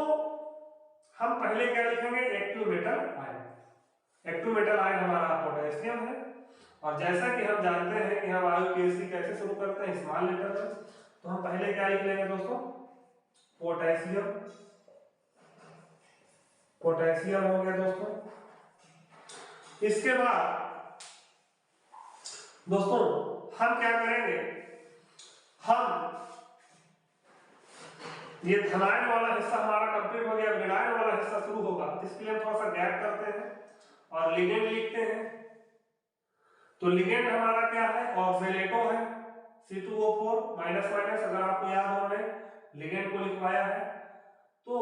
हम पहले क्या लिखेंगे, active metal ion. Active metal ion हमारा पोटेशियम है, और जैसा कि हम जानते हैं कि हम आईयूपीएसी कैसे शुरू करते हैं, स्मॉल लेटर से। तो हम पहले क्या लिख लेंगे दोस्तों, पोटेशियम, पोटेशियम हो गया दोस्तों। इसके बाद दोस्तों हम क्या करेंगे, हम ये धनायन वाला हिस्सा हमारा कंप्लीट हो गया, ऋणायन वाला हिस्सा शुरू होगा। इसके लिए हम थोड़ा सा गैप करते हैं और लिगेंड लिखते हैं। तो लिगेंड हमारा क्या है, ऑक्सीलेटो है, C2O4 माइनस माइनस, अगर आपको याद हो हमने लिगेंड को लिखवाया है। तो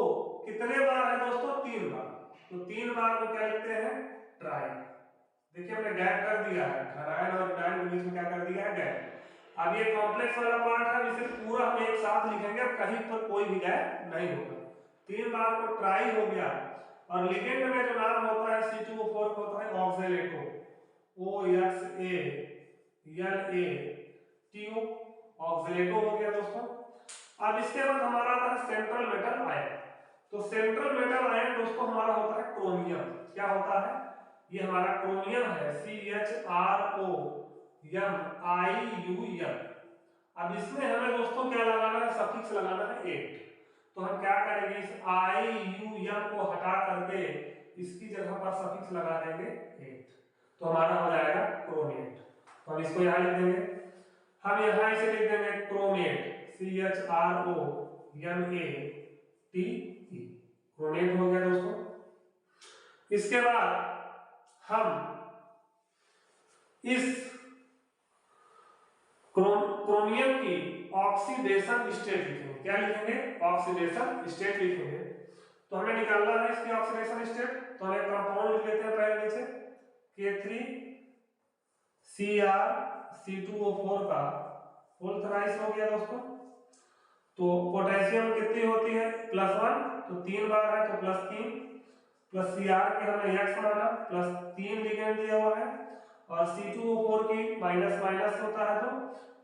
कितने बार है दोस्तों, 3 बार। तो 3 बार को क्या लिखते हैं, ट्राई। देखिए हमने गैप कर दिया है, धनायन और ऋणायन के बीच में क्या कर दिया है, गैप। अब ये कॉम्प्लेक्स वाला पार्ट है, इसे पूरा हम एक साथ लिखेंगे, अब कहीं पर कोई भी गैप नहीं होगा। 3 बार को ट्राई हो गया। और लिगेंड में जो नाम होता है C2O4 होता है ऑक्सीलेटो, OXALATO, ऑक्सीलेटो हो गया दोस्तों। अब इसके बाद हमारा आता है सेंट्रल मेटल आयन। तो सेंट्रल मेटल आयन दोस्तों हमारा होता है क्रोमियम। क्या होता है, ये हमारा क्रोमियम है, CHROMIUM। अब इसमें हमें दोस्तों क्या लगाना है, सफिक्स लगाना है 8। तो हम क्या करेंगे, इस IUM को हटा करके इसकी जगह पर सफिक्स लगा देंगे 8, तो हमारा हो जाएगा क्रोमेट। तो हम इसको यहां लिख देंगे, हम यहां इसे लिख देंगे क्रोमेट, CHROMATE, क्रोमेट हो गया दोस्तों। इसके बाद हम इस क्रोमियम की ऑक्सीडेशन स्टेट लिखेंगे। क्या लिखेंगे, ऑक्सीडेशन स्टेट लिखेंगे। तो हमें निकालना है इसकी ऑक्सीडेशन स्टेट। तो हम एक कंपाउंड लिख लेते हैं पहले नीचे, K3Cr का होल थ्राइस हो गया दोस्तों। तो पोटेशियम कितनी होती है, +1, तो 3 बार है, तो +3, प्लस Cr के हमने x माना, +3 लिगेंड दिया हुआ है, और C2O4 की माइनस माइनस होता है,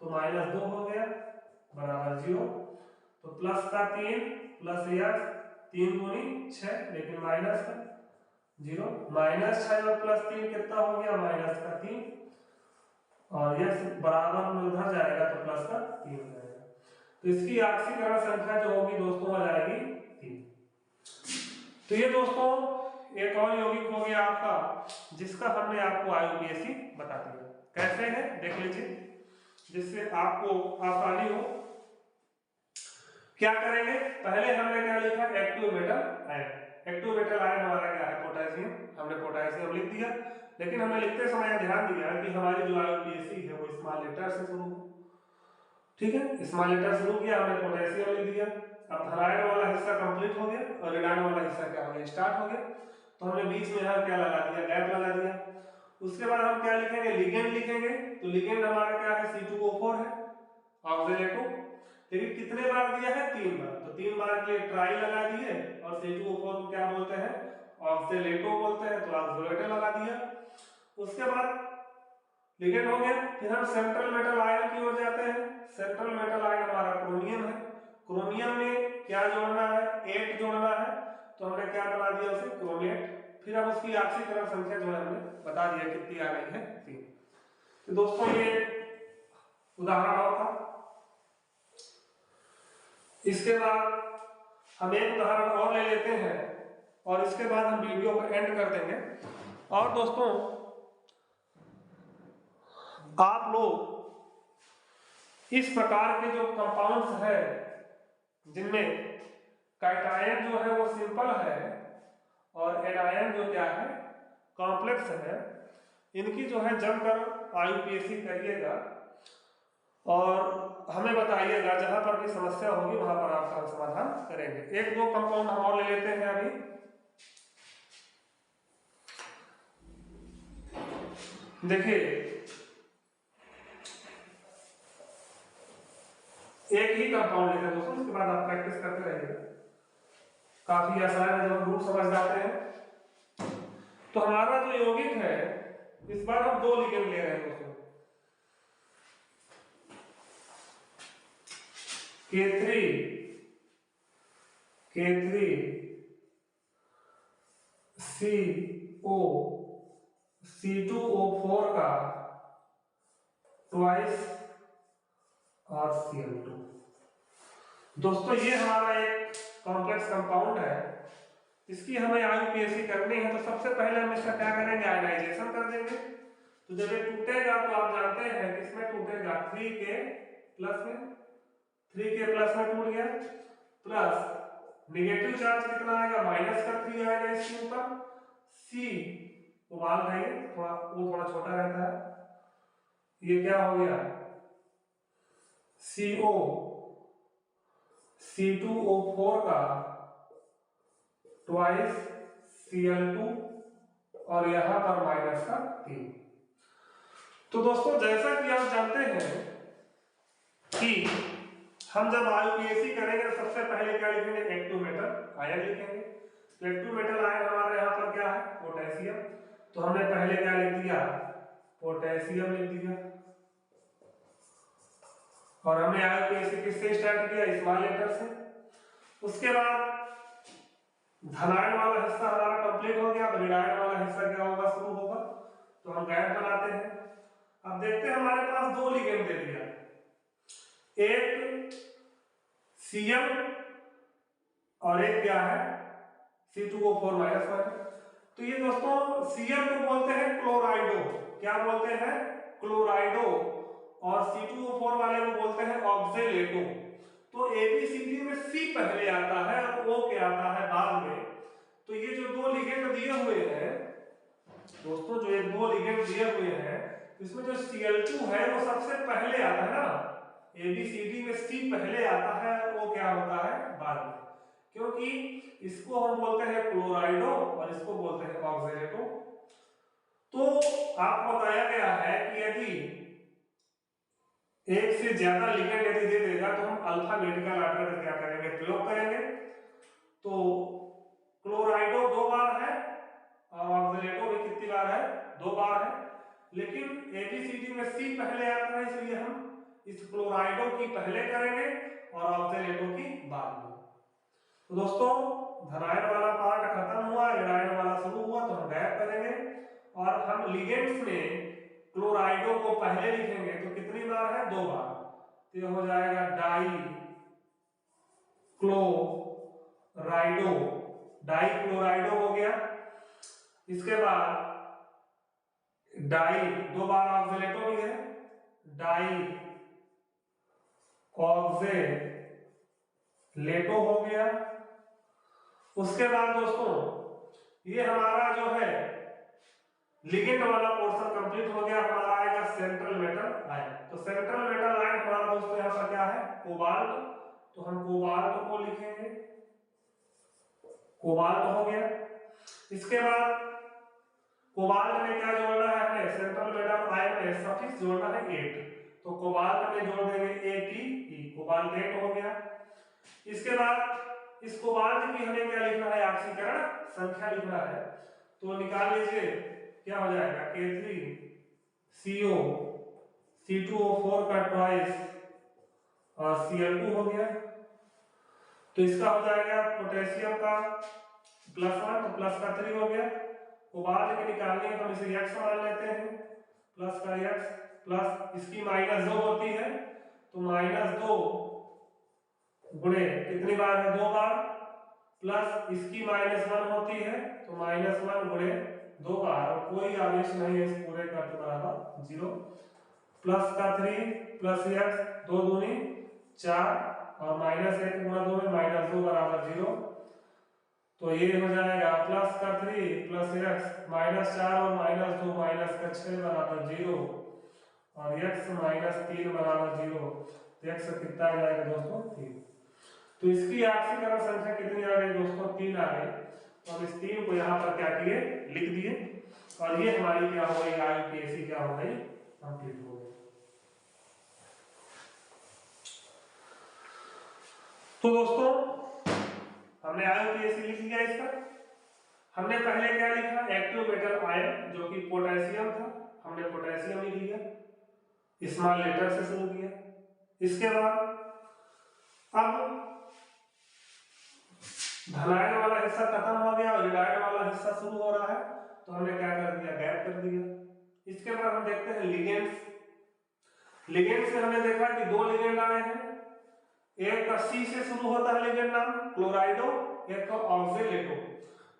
तो -2 हो गया बराबर 0। तो प्लस का 3 प्लस x, 3 दूनी 6, लेकिन माइनस का 0, -6 और +3 कितना हो गया, -3, और x बराबर में उधर जाएगा तो प्लस का 3 हो जाएगा। तो इसकी ऑक्सीकरण संख्या जो होगी दोस्तों आ जाएगी 3। तो ये दोस्तों एक और यौगिक हो गया आपका, जिसका हमने आपको आईयूपीएसी बता दिया। कैसे है देख लीजिए, जिससे आपको आसानी हो। क्या करेंगे, पहले हमने क्या लिखा, active metal ion. Active metal ion हमारा क्या है, पोटेशियम। हमने पोटेशियम लिख दिया, लेकिन हमने लिखते समय ध्यान दिया कि हमारी जो आईयूपीएसी है वो स्मॉल लेटर से शुरू हो। ठीक है, स्मॉल लेटर शुरू किया, हमने पोटेशियम लिख दिया। अब धनायन वाला हिस्सा कंप्लीट हो गया और ऋणायन वाला हिस्सा क्या हो गया, स्टार्ट हो गया। तो हमने बीच में यहाँ क्या लगा दिया, गैप लगा दिया। उसके बाद हम क्या लिखेंगे, लिगेंड लिखेंगे। तो लिगेंड हमारा क्या है, C2O4 है, ऑक्सीलेटो। लेकिन कितने बार दिया है, 3 बार। तो 3 बार के लिए ट्राई लगा दिए, और C2O4 को क्या बोलते हैं, ऑक्सीलेटो बोलते हैं, तो ऑक्सीलेटो लगा दिया। उसके बाद लिगेंड हो गया। फिर हम सेंट्रल मेटल आयन की ओर जाते हैं। सेंट्रल मेटल आयन हमारा क्रोमियम है। क्रोमियम में क्या जोड़ना है, 8 जोड़ना है, तो हमने क्या बना दिया उसे, क्रोमेट। फिर अब उसकी ऑक्सीकरण संख्या जो है हमने बता दिया कितनी आ गई है, 3। तो दोस्तों ये उदाहरण और था। इसके बाद हम एक उदाहरण और ले लेते हैं और इसके बाद हम वीडियो को एंड कर देंगे। और दोस्तों आप लोग इस प्रकार के जो कंपाउंड्स है जिनमें कैटायन जो है वो सिंपल है और एनायन जो क्या है कॉम्प्लेक्स है, इनकी जो है जमकर IUPAC करिएगा और हमें बताइएगा, जहां पर भी समस्या होगी वहां पर आपका समाधान करेंगे। एक दो कंपाउंड हम और ले लेते हैं अभी। देखिए एक ही कंपाउंड लेते हैं दोस्तों, उसके बाद आप प्रैक्टिस करते रहिएगा, काफी आसान है जब हम रूट समझ जाते हैं। तो हमारा जो यौगिक है इस बार हम 2 लिगेंड ले रहे हैं दोस्तों, K3 CO C2O4 का ट्वाइस और Cl2। दोस्तों ये हमारा एक कॉम्प्लेक्स कंपाउंड है, इसकी हमें IUPAC करनी है। तो सबसे पहले हम इसका क्या करेंगे, आयनाइजेशन कर देंगे। तो जब ये टूटेगा तो आप जानते हैं किसमें टूटेगा, 3K प्लस में, 3K प्लस में टूट गया, प्लस नेगेटिव चार्ज कितना आएगा, -3 आएगा इसके ऊपर। C उबाल देंगे, थोड़ा वो थोड़ा छोटा रहता है, ये क्या हो गया CO C2O4 का ट्वाइस Cl2 और यहां पर -3। तो दोस्तों जैसा कि आप जानते हैं कि हम जब IUPAC करेंगे तो सबसे पहले क्या लिखेंगे, एक्टिव मेटल आयन लिखेंगे। तो एक्टिव मेटल आयन हमारे यहाँ पर क्या है, पोटेशियम। तो हमने पहले क्या लिख दिया, पोटेशियम लिख दिया। और हमने IUPAC किससे स्टार्ट किया, स्मॉल लेटर से। उसके बाद धनायन वाला हिस्सा हमारा कंप्लीट हो गया, ऋणायन वाला हिस्सा क्या होगा, शुरू होगा। तो हम गैप बनाते हैं। अब देखते हैं हमारे पास 2 लिगेंड दे दिया, एक Cl और एक क्या है C2O4-। तो ये दोस्तों Cl को बोलते हैं क्लोराइडो, क्या बोलते हैं, क्लोराइडो। और C2O4 वाले को बोलते हैं ऑक्जेलेटो। तो ABCD में C पहले आता है और O क्या आता है बाद में। तो ये जो 2 लिगेंड दिए हुए हैं दोस्तों, जो ये 2 लिगेंड दिए हुए हैं, इसमें जो Cl2 है वो सबसे पहले आता है ना, ABCD में C पहले आता है और वो क्या होता है बाद में, क्योंकि इसको हम बोलते हैं क्लोराइडो और इसको बोलते हैं ऑक्जेलेटो। तो आपको बताया गया है कि यदि एक से ज्यादा लिगेंड यदि दे देगा तो हम अल्फाबेटिकल ऑर्डर में क्या करेंगे, प्रयोग करेंगे। तो क्लोराइडो 2 बार है और ऑक्जेलेटो भी कितनी बार है, 2 बार है। लेकिन ABCD में C पहले आता है, इसलिए हम इस क्लोराइडो की पहले करेंगे और ऑक्जेलेटो की बाद में। तो दोस्तों धनायन वाला पार्ट खत्म हुआ, ऋणायन वाला शुरू हुआ, तो हम गैप करेंगे और हम लिगेंड्स में क्लोराइडो को पहले लिखेंगे। तो कितनी बार है, 2 बार। तो ये हो जाएगा डाई क्लोराइडो, डाई क्लोराइडो हो गया। इसके बाद डाई 2 बार ऑक्जेलेटो भी है, डाई ऑक्जेलेटो हो गया। उसके बाद दोस्तों ये हमारा जो है लिगेंड वाला पोर्शन कंप्लीट हो गया, हमारा आएगा सेंट्रल मेटल आयन। तो सेंट्रल मेटल आयन हमारा दोस्तों यहाँ पर क्या है, कोबाल्ट। तो हम कोबाल्ट को लिखेंगे, कोबाल्ट हो गया। इसके बाद कोबाल्ट में क्या जोड़ना है हमें, सेंट्रल मेटल आयन में सफिक्स जोड़ना है 8। तो कोबाल्ट में जोड़ देंगे ATE, कोबाल्टेट हो गया। इसके बाद इस कोबाल्ट की हमें क्या लिखना है, ऑक्सीकरण संख्या लिखना है। तो निकाल लीजिए, क्या हो जाएगा, K3 CO C2O4 का ट्वाइस और Cl2 हो गया। तो इसका हो जाएगा पोटेशियम का +1, तो प्लस का 3 हो गया। कोबाल्ट के निकालने तो हम इसे x मान लेते हैं, प्लस का x प्लस इसकी -2 होती है, तो -2 गुणे कितनी बार है, 2 बार, प्लस इसकी -1 होती है, तो -1 गुणे 2 बार, और कोई आवेश नहीं है इस पूरे का, तो बराबर 0, प्लस का 3 प्लस x 2 दूनी 4 और -1 गुणा 2 में -2 बराबर 0, तो ये हो जाएगा प्लस का 3 प्लस x -4 और -2 का 6 बराबर 0 और x -3 बराबर 0, तो x कितना आ जाएगा दोस्तों 3। तो इसकी आक्सीकरण संख्या कितनी आ गई दोस्तों, 3 आ गई। तो हम इस 3 को यहाँ पर क्या किए, लिख दिए, और ये हमारी क्या हो गई, IUPAC क्या हो गई, कंप्लीट हो गई। तो दोस्तों हमने IUPAC लिख लिया इसका। हमने पहले क्या लिखा, एक्टिव मेटल आयन जो कि पोटेशियम था, हमने पोटेशियम ही लिया, स्मॉल लेटर से शुरू किया। इसके बाद अब धनायन वाला हिस्सा खत्म हो गया और ऋणायन वाला हिस्सा शुरू हो रहा है, तो हमने क्या कर दिया, गैप कर दिया। इसके बाद हम देखते हैं लिगेंड्स। लिगेंड्स में हमने देखा कि 2 लिगेंड आए हैं, एक का C से शुरू होता है लिगेंड नाम क्लोराइडो, एक का ऑक्जेलेटो।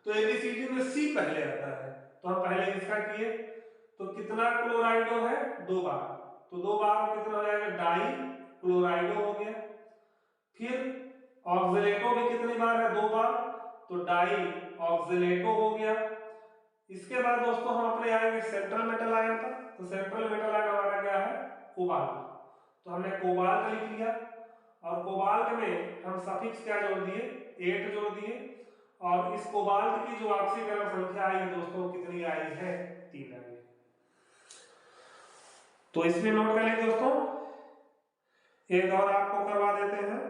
तो ABCD में C पहले आता है, तो हम पहले इसका किए, तो कितना क्लोराइडो है, 2 बार, तो 2 बार कितना हो जाएगा, डाई क्लोराइडो हो गया। फिर ऑक्जेलेटो भी कितनी बार है, 2 बार, तो डाई ऑक्जेलेटो हो गया। इसके बाद दोस्तों हम अपने आएंगे सेंट्रल मेटल आयन पर, तो सेंट्रल मेटल आयन हमारा क्या है, कोबाल्ट, तो हमने कोबाल्ट लिख लिया, और कोबाल्ट में हम सफिक्स क्या जोड़ दिए, 8 जोड़ दिए, और इस कोबाल्ट की जो ऑक्सीकरण संख्या आई है दोस्तों, कितनी आई है, 3 आई है। तो इसमें नोट कर लीजिए दोस्तों, एक और आपको करवा देते हैं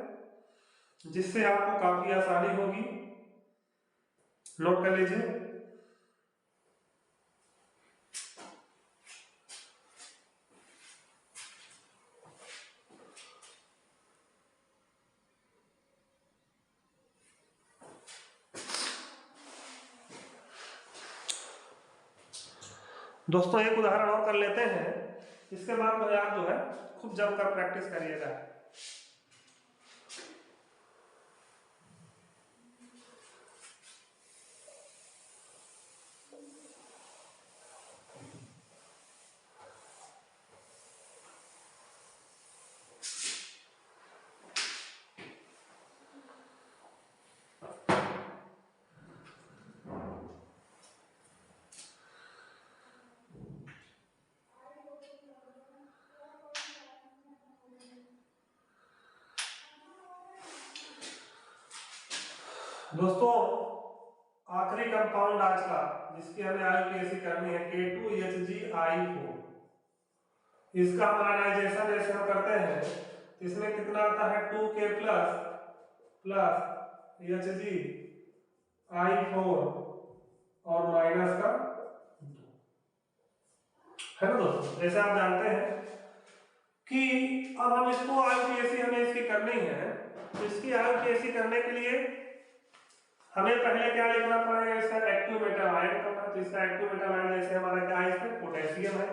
जिससे आपको काफी आसानी होगी, नोट कर लीजिए। दोस्तों एक उदाहरण और कर लेते हैं, इसके बाद तो आप जो है खूब जमकर प्रैक्टिस करिएगा। दोस्तों आखिरी कंपाउंड आज का जिसकी हमें IUPAC करनी है, K2HgI4। इसका हम आयनाइजेशन जैसे हम करते हैं, इसमें कितना आता है, 2K प्लस HgI4 और माइनस का 2, है ना दोस्तों। जैसे आप जानते हैं कि अब हम इसको IUPAC हमें इसकी करनी है, तो इसकी IUPAC करने के लिए हमें पहले क्या लिखना पड़ेगा, इसका एक्टिव मेटल आयन करना। तो इसका एक्टिव मेटल आयन जैसे हमारा क्या है, इसमें पोटेशियम है,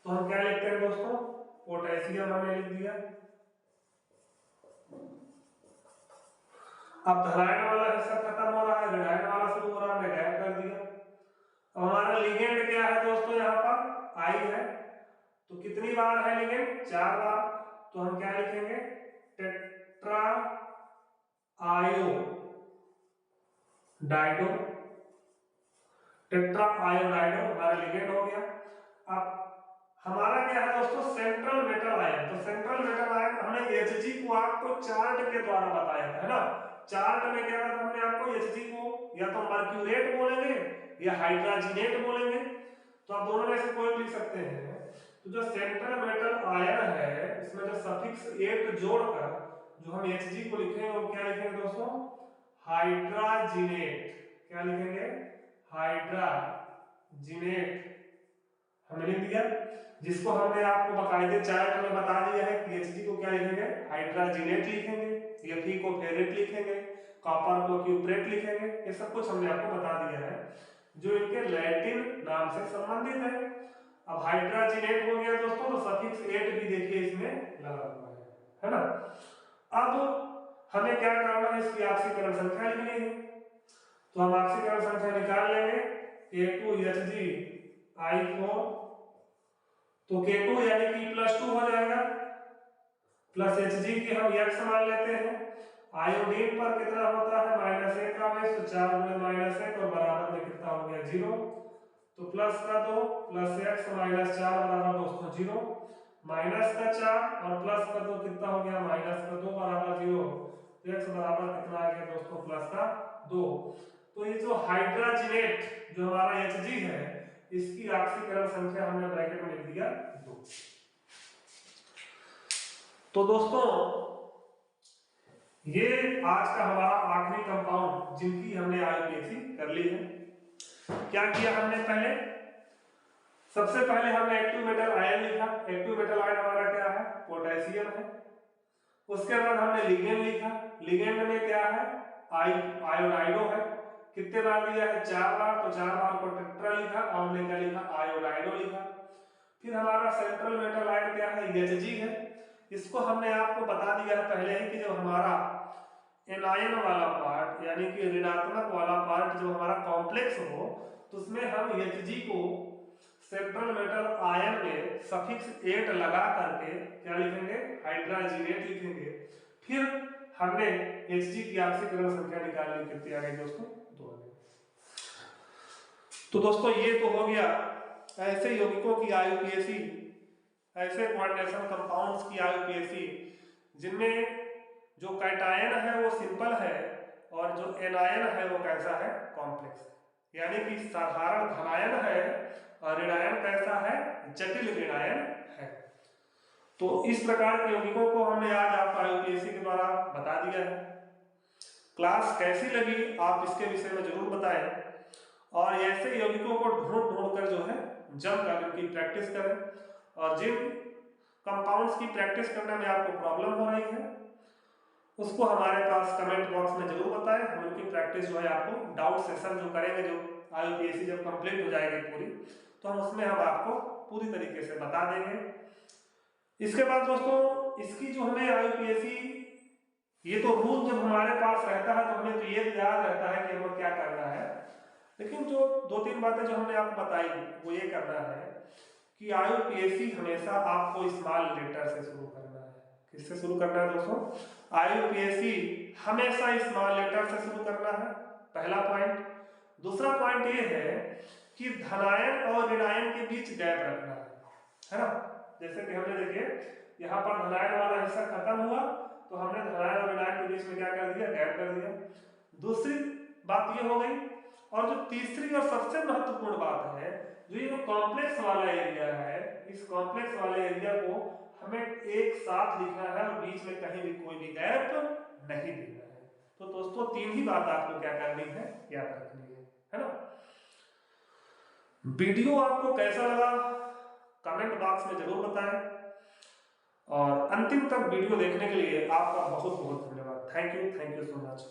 तो हम क्या लिखते हैं दोस्तों, पोटेशियम हमने लिख दिया। अब धनायन वाला हिस्सा खत्म हो रहा है, ऋणायन वाला शुरू हो रहा है, हमने गैप कर दिया। अब हमारा लिगेंड क्या है दोस्तों, यहाँ पर आई है, तो कितनी बार है लिगेंड, 4 बार, तो हम क्या लिखेंगे, टेट्रा आयो डाइडो, टेट्रा आयोडाइडो हमारा लिगेंड हो गया। अब हमारा क्या है दोस्तों, सेंट्रल मेटल आयन। तो सेंट्रल मेटल आयन हमने Hg को आपको चार्ट के द्वारा बताया था, है ना। चार्ट में क्या था, हमने आपको Hg को या तो मर्क्यूरेट बोलेंगे या हाइड्रोजिनेट बोलेंगे, तो आप दोनों में से कोई लिख सकते हैं। तो जो सेंट्रल मेटल आयन है, इसमें जो सफिक्स 8 जोड़कर जो हम Hg को लिखेंगे वो क्या लिखेंगे दोस्तों, हाइड्रोजिनेट। क्या लिखेंगे, हाइड्रोजिनेट हमने लिख दिया, जिसको हमने आपको बाकायदे चार्ट में बता दिया है कि Hg को क्या लिखेंगे, हाइड्रोजिनेट लिखेंगे। Fe को फेरेट लिखेंगे, कॉपर को क्यूप्रेट लिखेंगे। ये सब कुछ हमने आपको बता दिया है जो इनके लैटिन नाम से संबंधित है। अब हाइड्रोजनेट हो गया दोस्तों, तो सफिक्स एट भी देखिए इसमें लगा हुआ है ना। अब हमें क्या करना है, इसकी ऑक्सीकरण संख्या लिखनी है, तो हम ऑक्सीकरण संख्या निकाल लेंगे K2Hg तो K2 यानी कि +2 हो जाएगा, प्लस Hg की हम x मान लेते हैं। आयोडीन पर कितना होता है -1 का आवेश, तो 4 × -1 और बराबर में कितना हो गया 0, तो प्लस का 2 प्लस x - 4 बराबर दोस्तों 0, माइनस का 4 और प्लस का 2 कितना हो गया -2 बराबर 0, तो x बराबर कितना आ गया दोस्तों प्लस का 2। तो ये जो हाइड्रोजनेट जो हमारा Hg है इसकी ऑक्सीकरण संख्या हमने ब्रैकेट में लिख दिया 2। तो दोस्तों ये आज का हमारा आखिरी कंपाउंड जिनकी हमने आईयूपीएसी कर ली है। क्या किया हमने, पहले सबसे पहले हमने एक्टिव मेटल आयन लिखा। एक्टिव मेटल आयन हमारा क्या है, पोटेशियम है। उसके बाद हमने लिगेंड लिखा। लिगेंड में क्या है, आयोडाइडो है। कितने बार दिया है, 4 बार, तो 4 बार को टेट्रा लिखा और हमने क्या लिखा, आयोडाइडो लिखा। फिर हमारा सेंट्रल मेटल आयन क्या है, Hg है। इसको हमने आपको बता दिया है पहले ही कि जब हमारा एनायन वाला पार्ट यानी कि ऋणात्मक वाला पार्ट जो हमारा कॉम्प्लेक्स हो तो उसमें हम Hg को सेंट्रल मेटल आयन में सफिक्स 8 लगा करके क्या लिखेंगे, हाइड्रोजनेट लिखेंगे। फिर हमने Hg की ऑक्सीकरण संख्या निकालनी, कितनी आ गई दोस्तों 2 आ गई। तो दोस्तों ये तो हो गया ऐसे यौगिकों की आईयूपीएसी, ऐसे कोऑर्डिनेशन कंपाउंड्स की आईयूपीएसी जिनमें जो कैटायन है वो सिंपल है और जो एनायन है वो कैसा है, कॉम्प्लेक्स है। यानी कि साधारण धनायन है और ऋणायन कैसा है, जटिल ऋणायन है। तो इस प्रकार के यौगिकों को हमने आज आपको आईयूपीएसी के द्वारा बता दिया है। क्लास कैसी लगी आप इसके विषय में जरूर बताएं और ऐसे यौगिकों को ढूंढ कर जो है जमकर इनकी प्रैक्टिस करें। और जिन कंपाउंड्स की प्रैक्टिस करने में आपको प्रॉब्लम हो रही है उसको हमारे पास कमेंट बॉक्स में जरूर बताएं। हम उनकी प्रैक्टिस जो है आपको डाउट सेशन जो करेंगे, जो आईयूपीएसी जब कंप्लीट हो जाएगी पूरी, तो हम उसमें हम आपको पूरी तरीके से बता देंगे। इसके बाद दोस्तों इसकी जो हमें आईयूपीएसी, ये तो रूल जब हमारे पास रहता है तो हमें तो ये याद रहता है कि हमें क्या करना है, लेकिन जो 2-3 बातें जो हमने आपको बताई वो ये करना है कि आईयूपीएसी हमेशा आपको स्मॉल लेटर से शुरू करना है। किससे शुरू करना है दोस्तों, आईयूपीएसी हमेशा स्मॉल लेटर से शुरू करना है, पहला पॉइंट। दूसरा पॉइंट ये है कि धनायन और ऋणायन के बीच गैप रखना है ना। जैसे कि हमने देखिए यहाँ पर धनायन वाला हिस्सा खत्म हुआ तो हमने धनायन और ऋणायन के बीच में क्या कर दिया, गैप कर दिया। दूसरी बात ये हो गई। और जो तीसरी और सबसे महत्वपूर्ण बात है, जो ये कॉम्प्लेक्स वाला एरिया है, इस कॉम्प्लेक्स वाले एरिया को हमें एक साथ लिखना है और बीच में कहीं भी कोई भी गैप नहीं देना है। तो दोस्तों 3 ही बात आपको क्या करनी है, याद रखनी है ना। वीडियो आपको कैसा लगा कमेंट बॉक्स में जरूर बताएं और अंतिम तक वीडियो देखने के लिए आपका बहुत बहुत धन्यवाद। Thank you so much.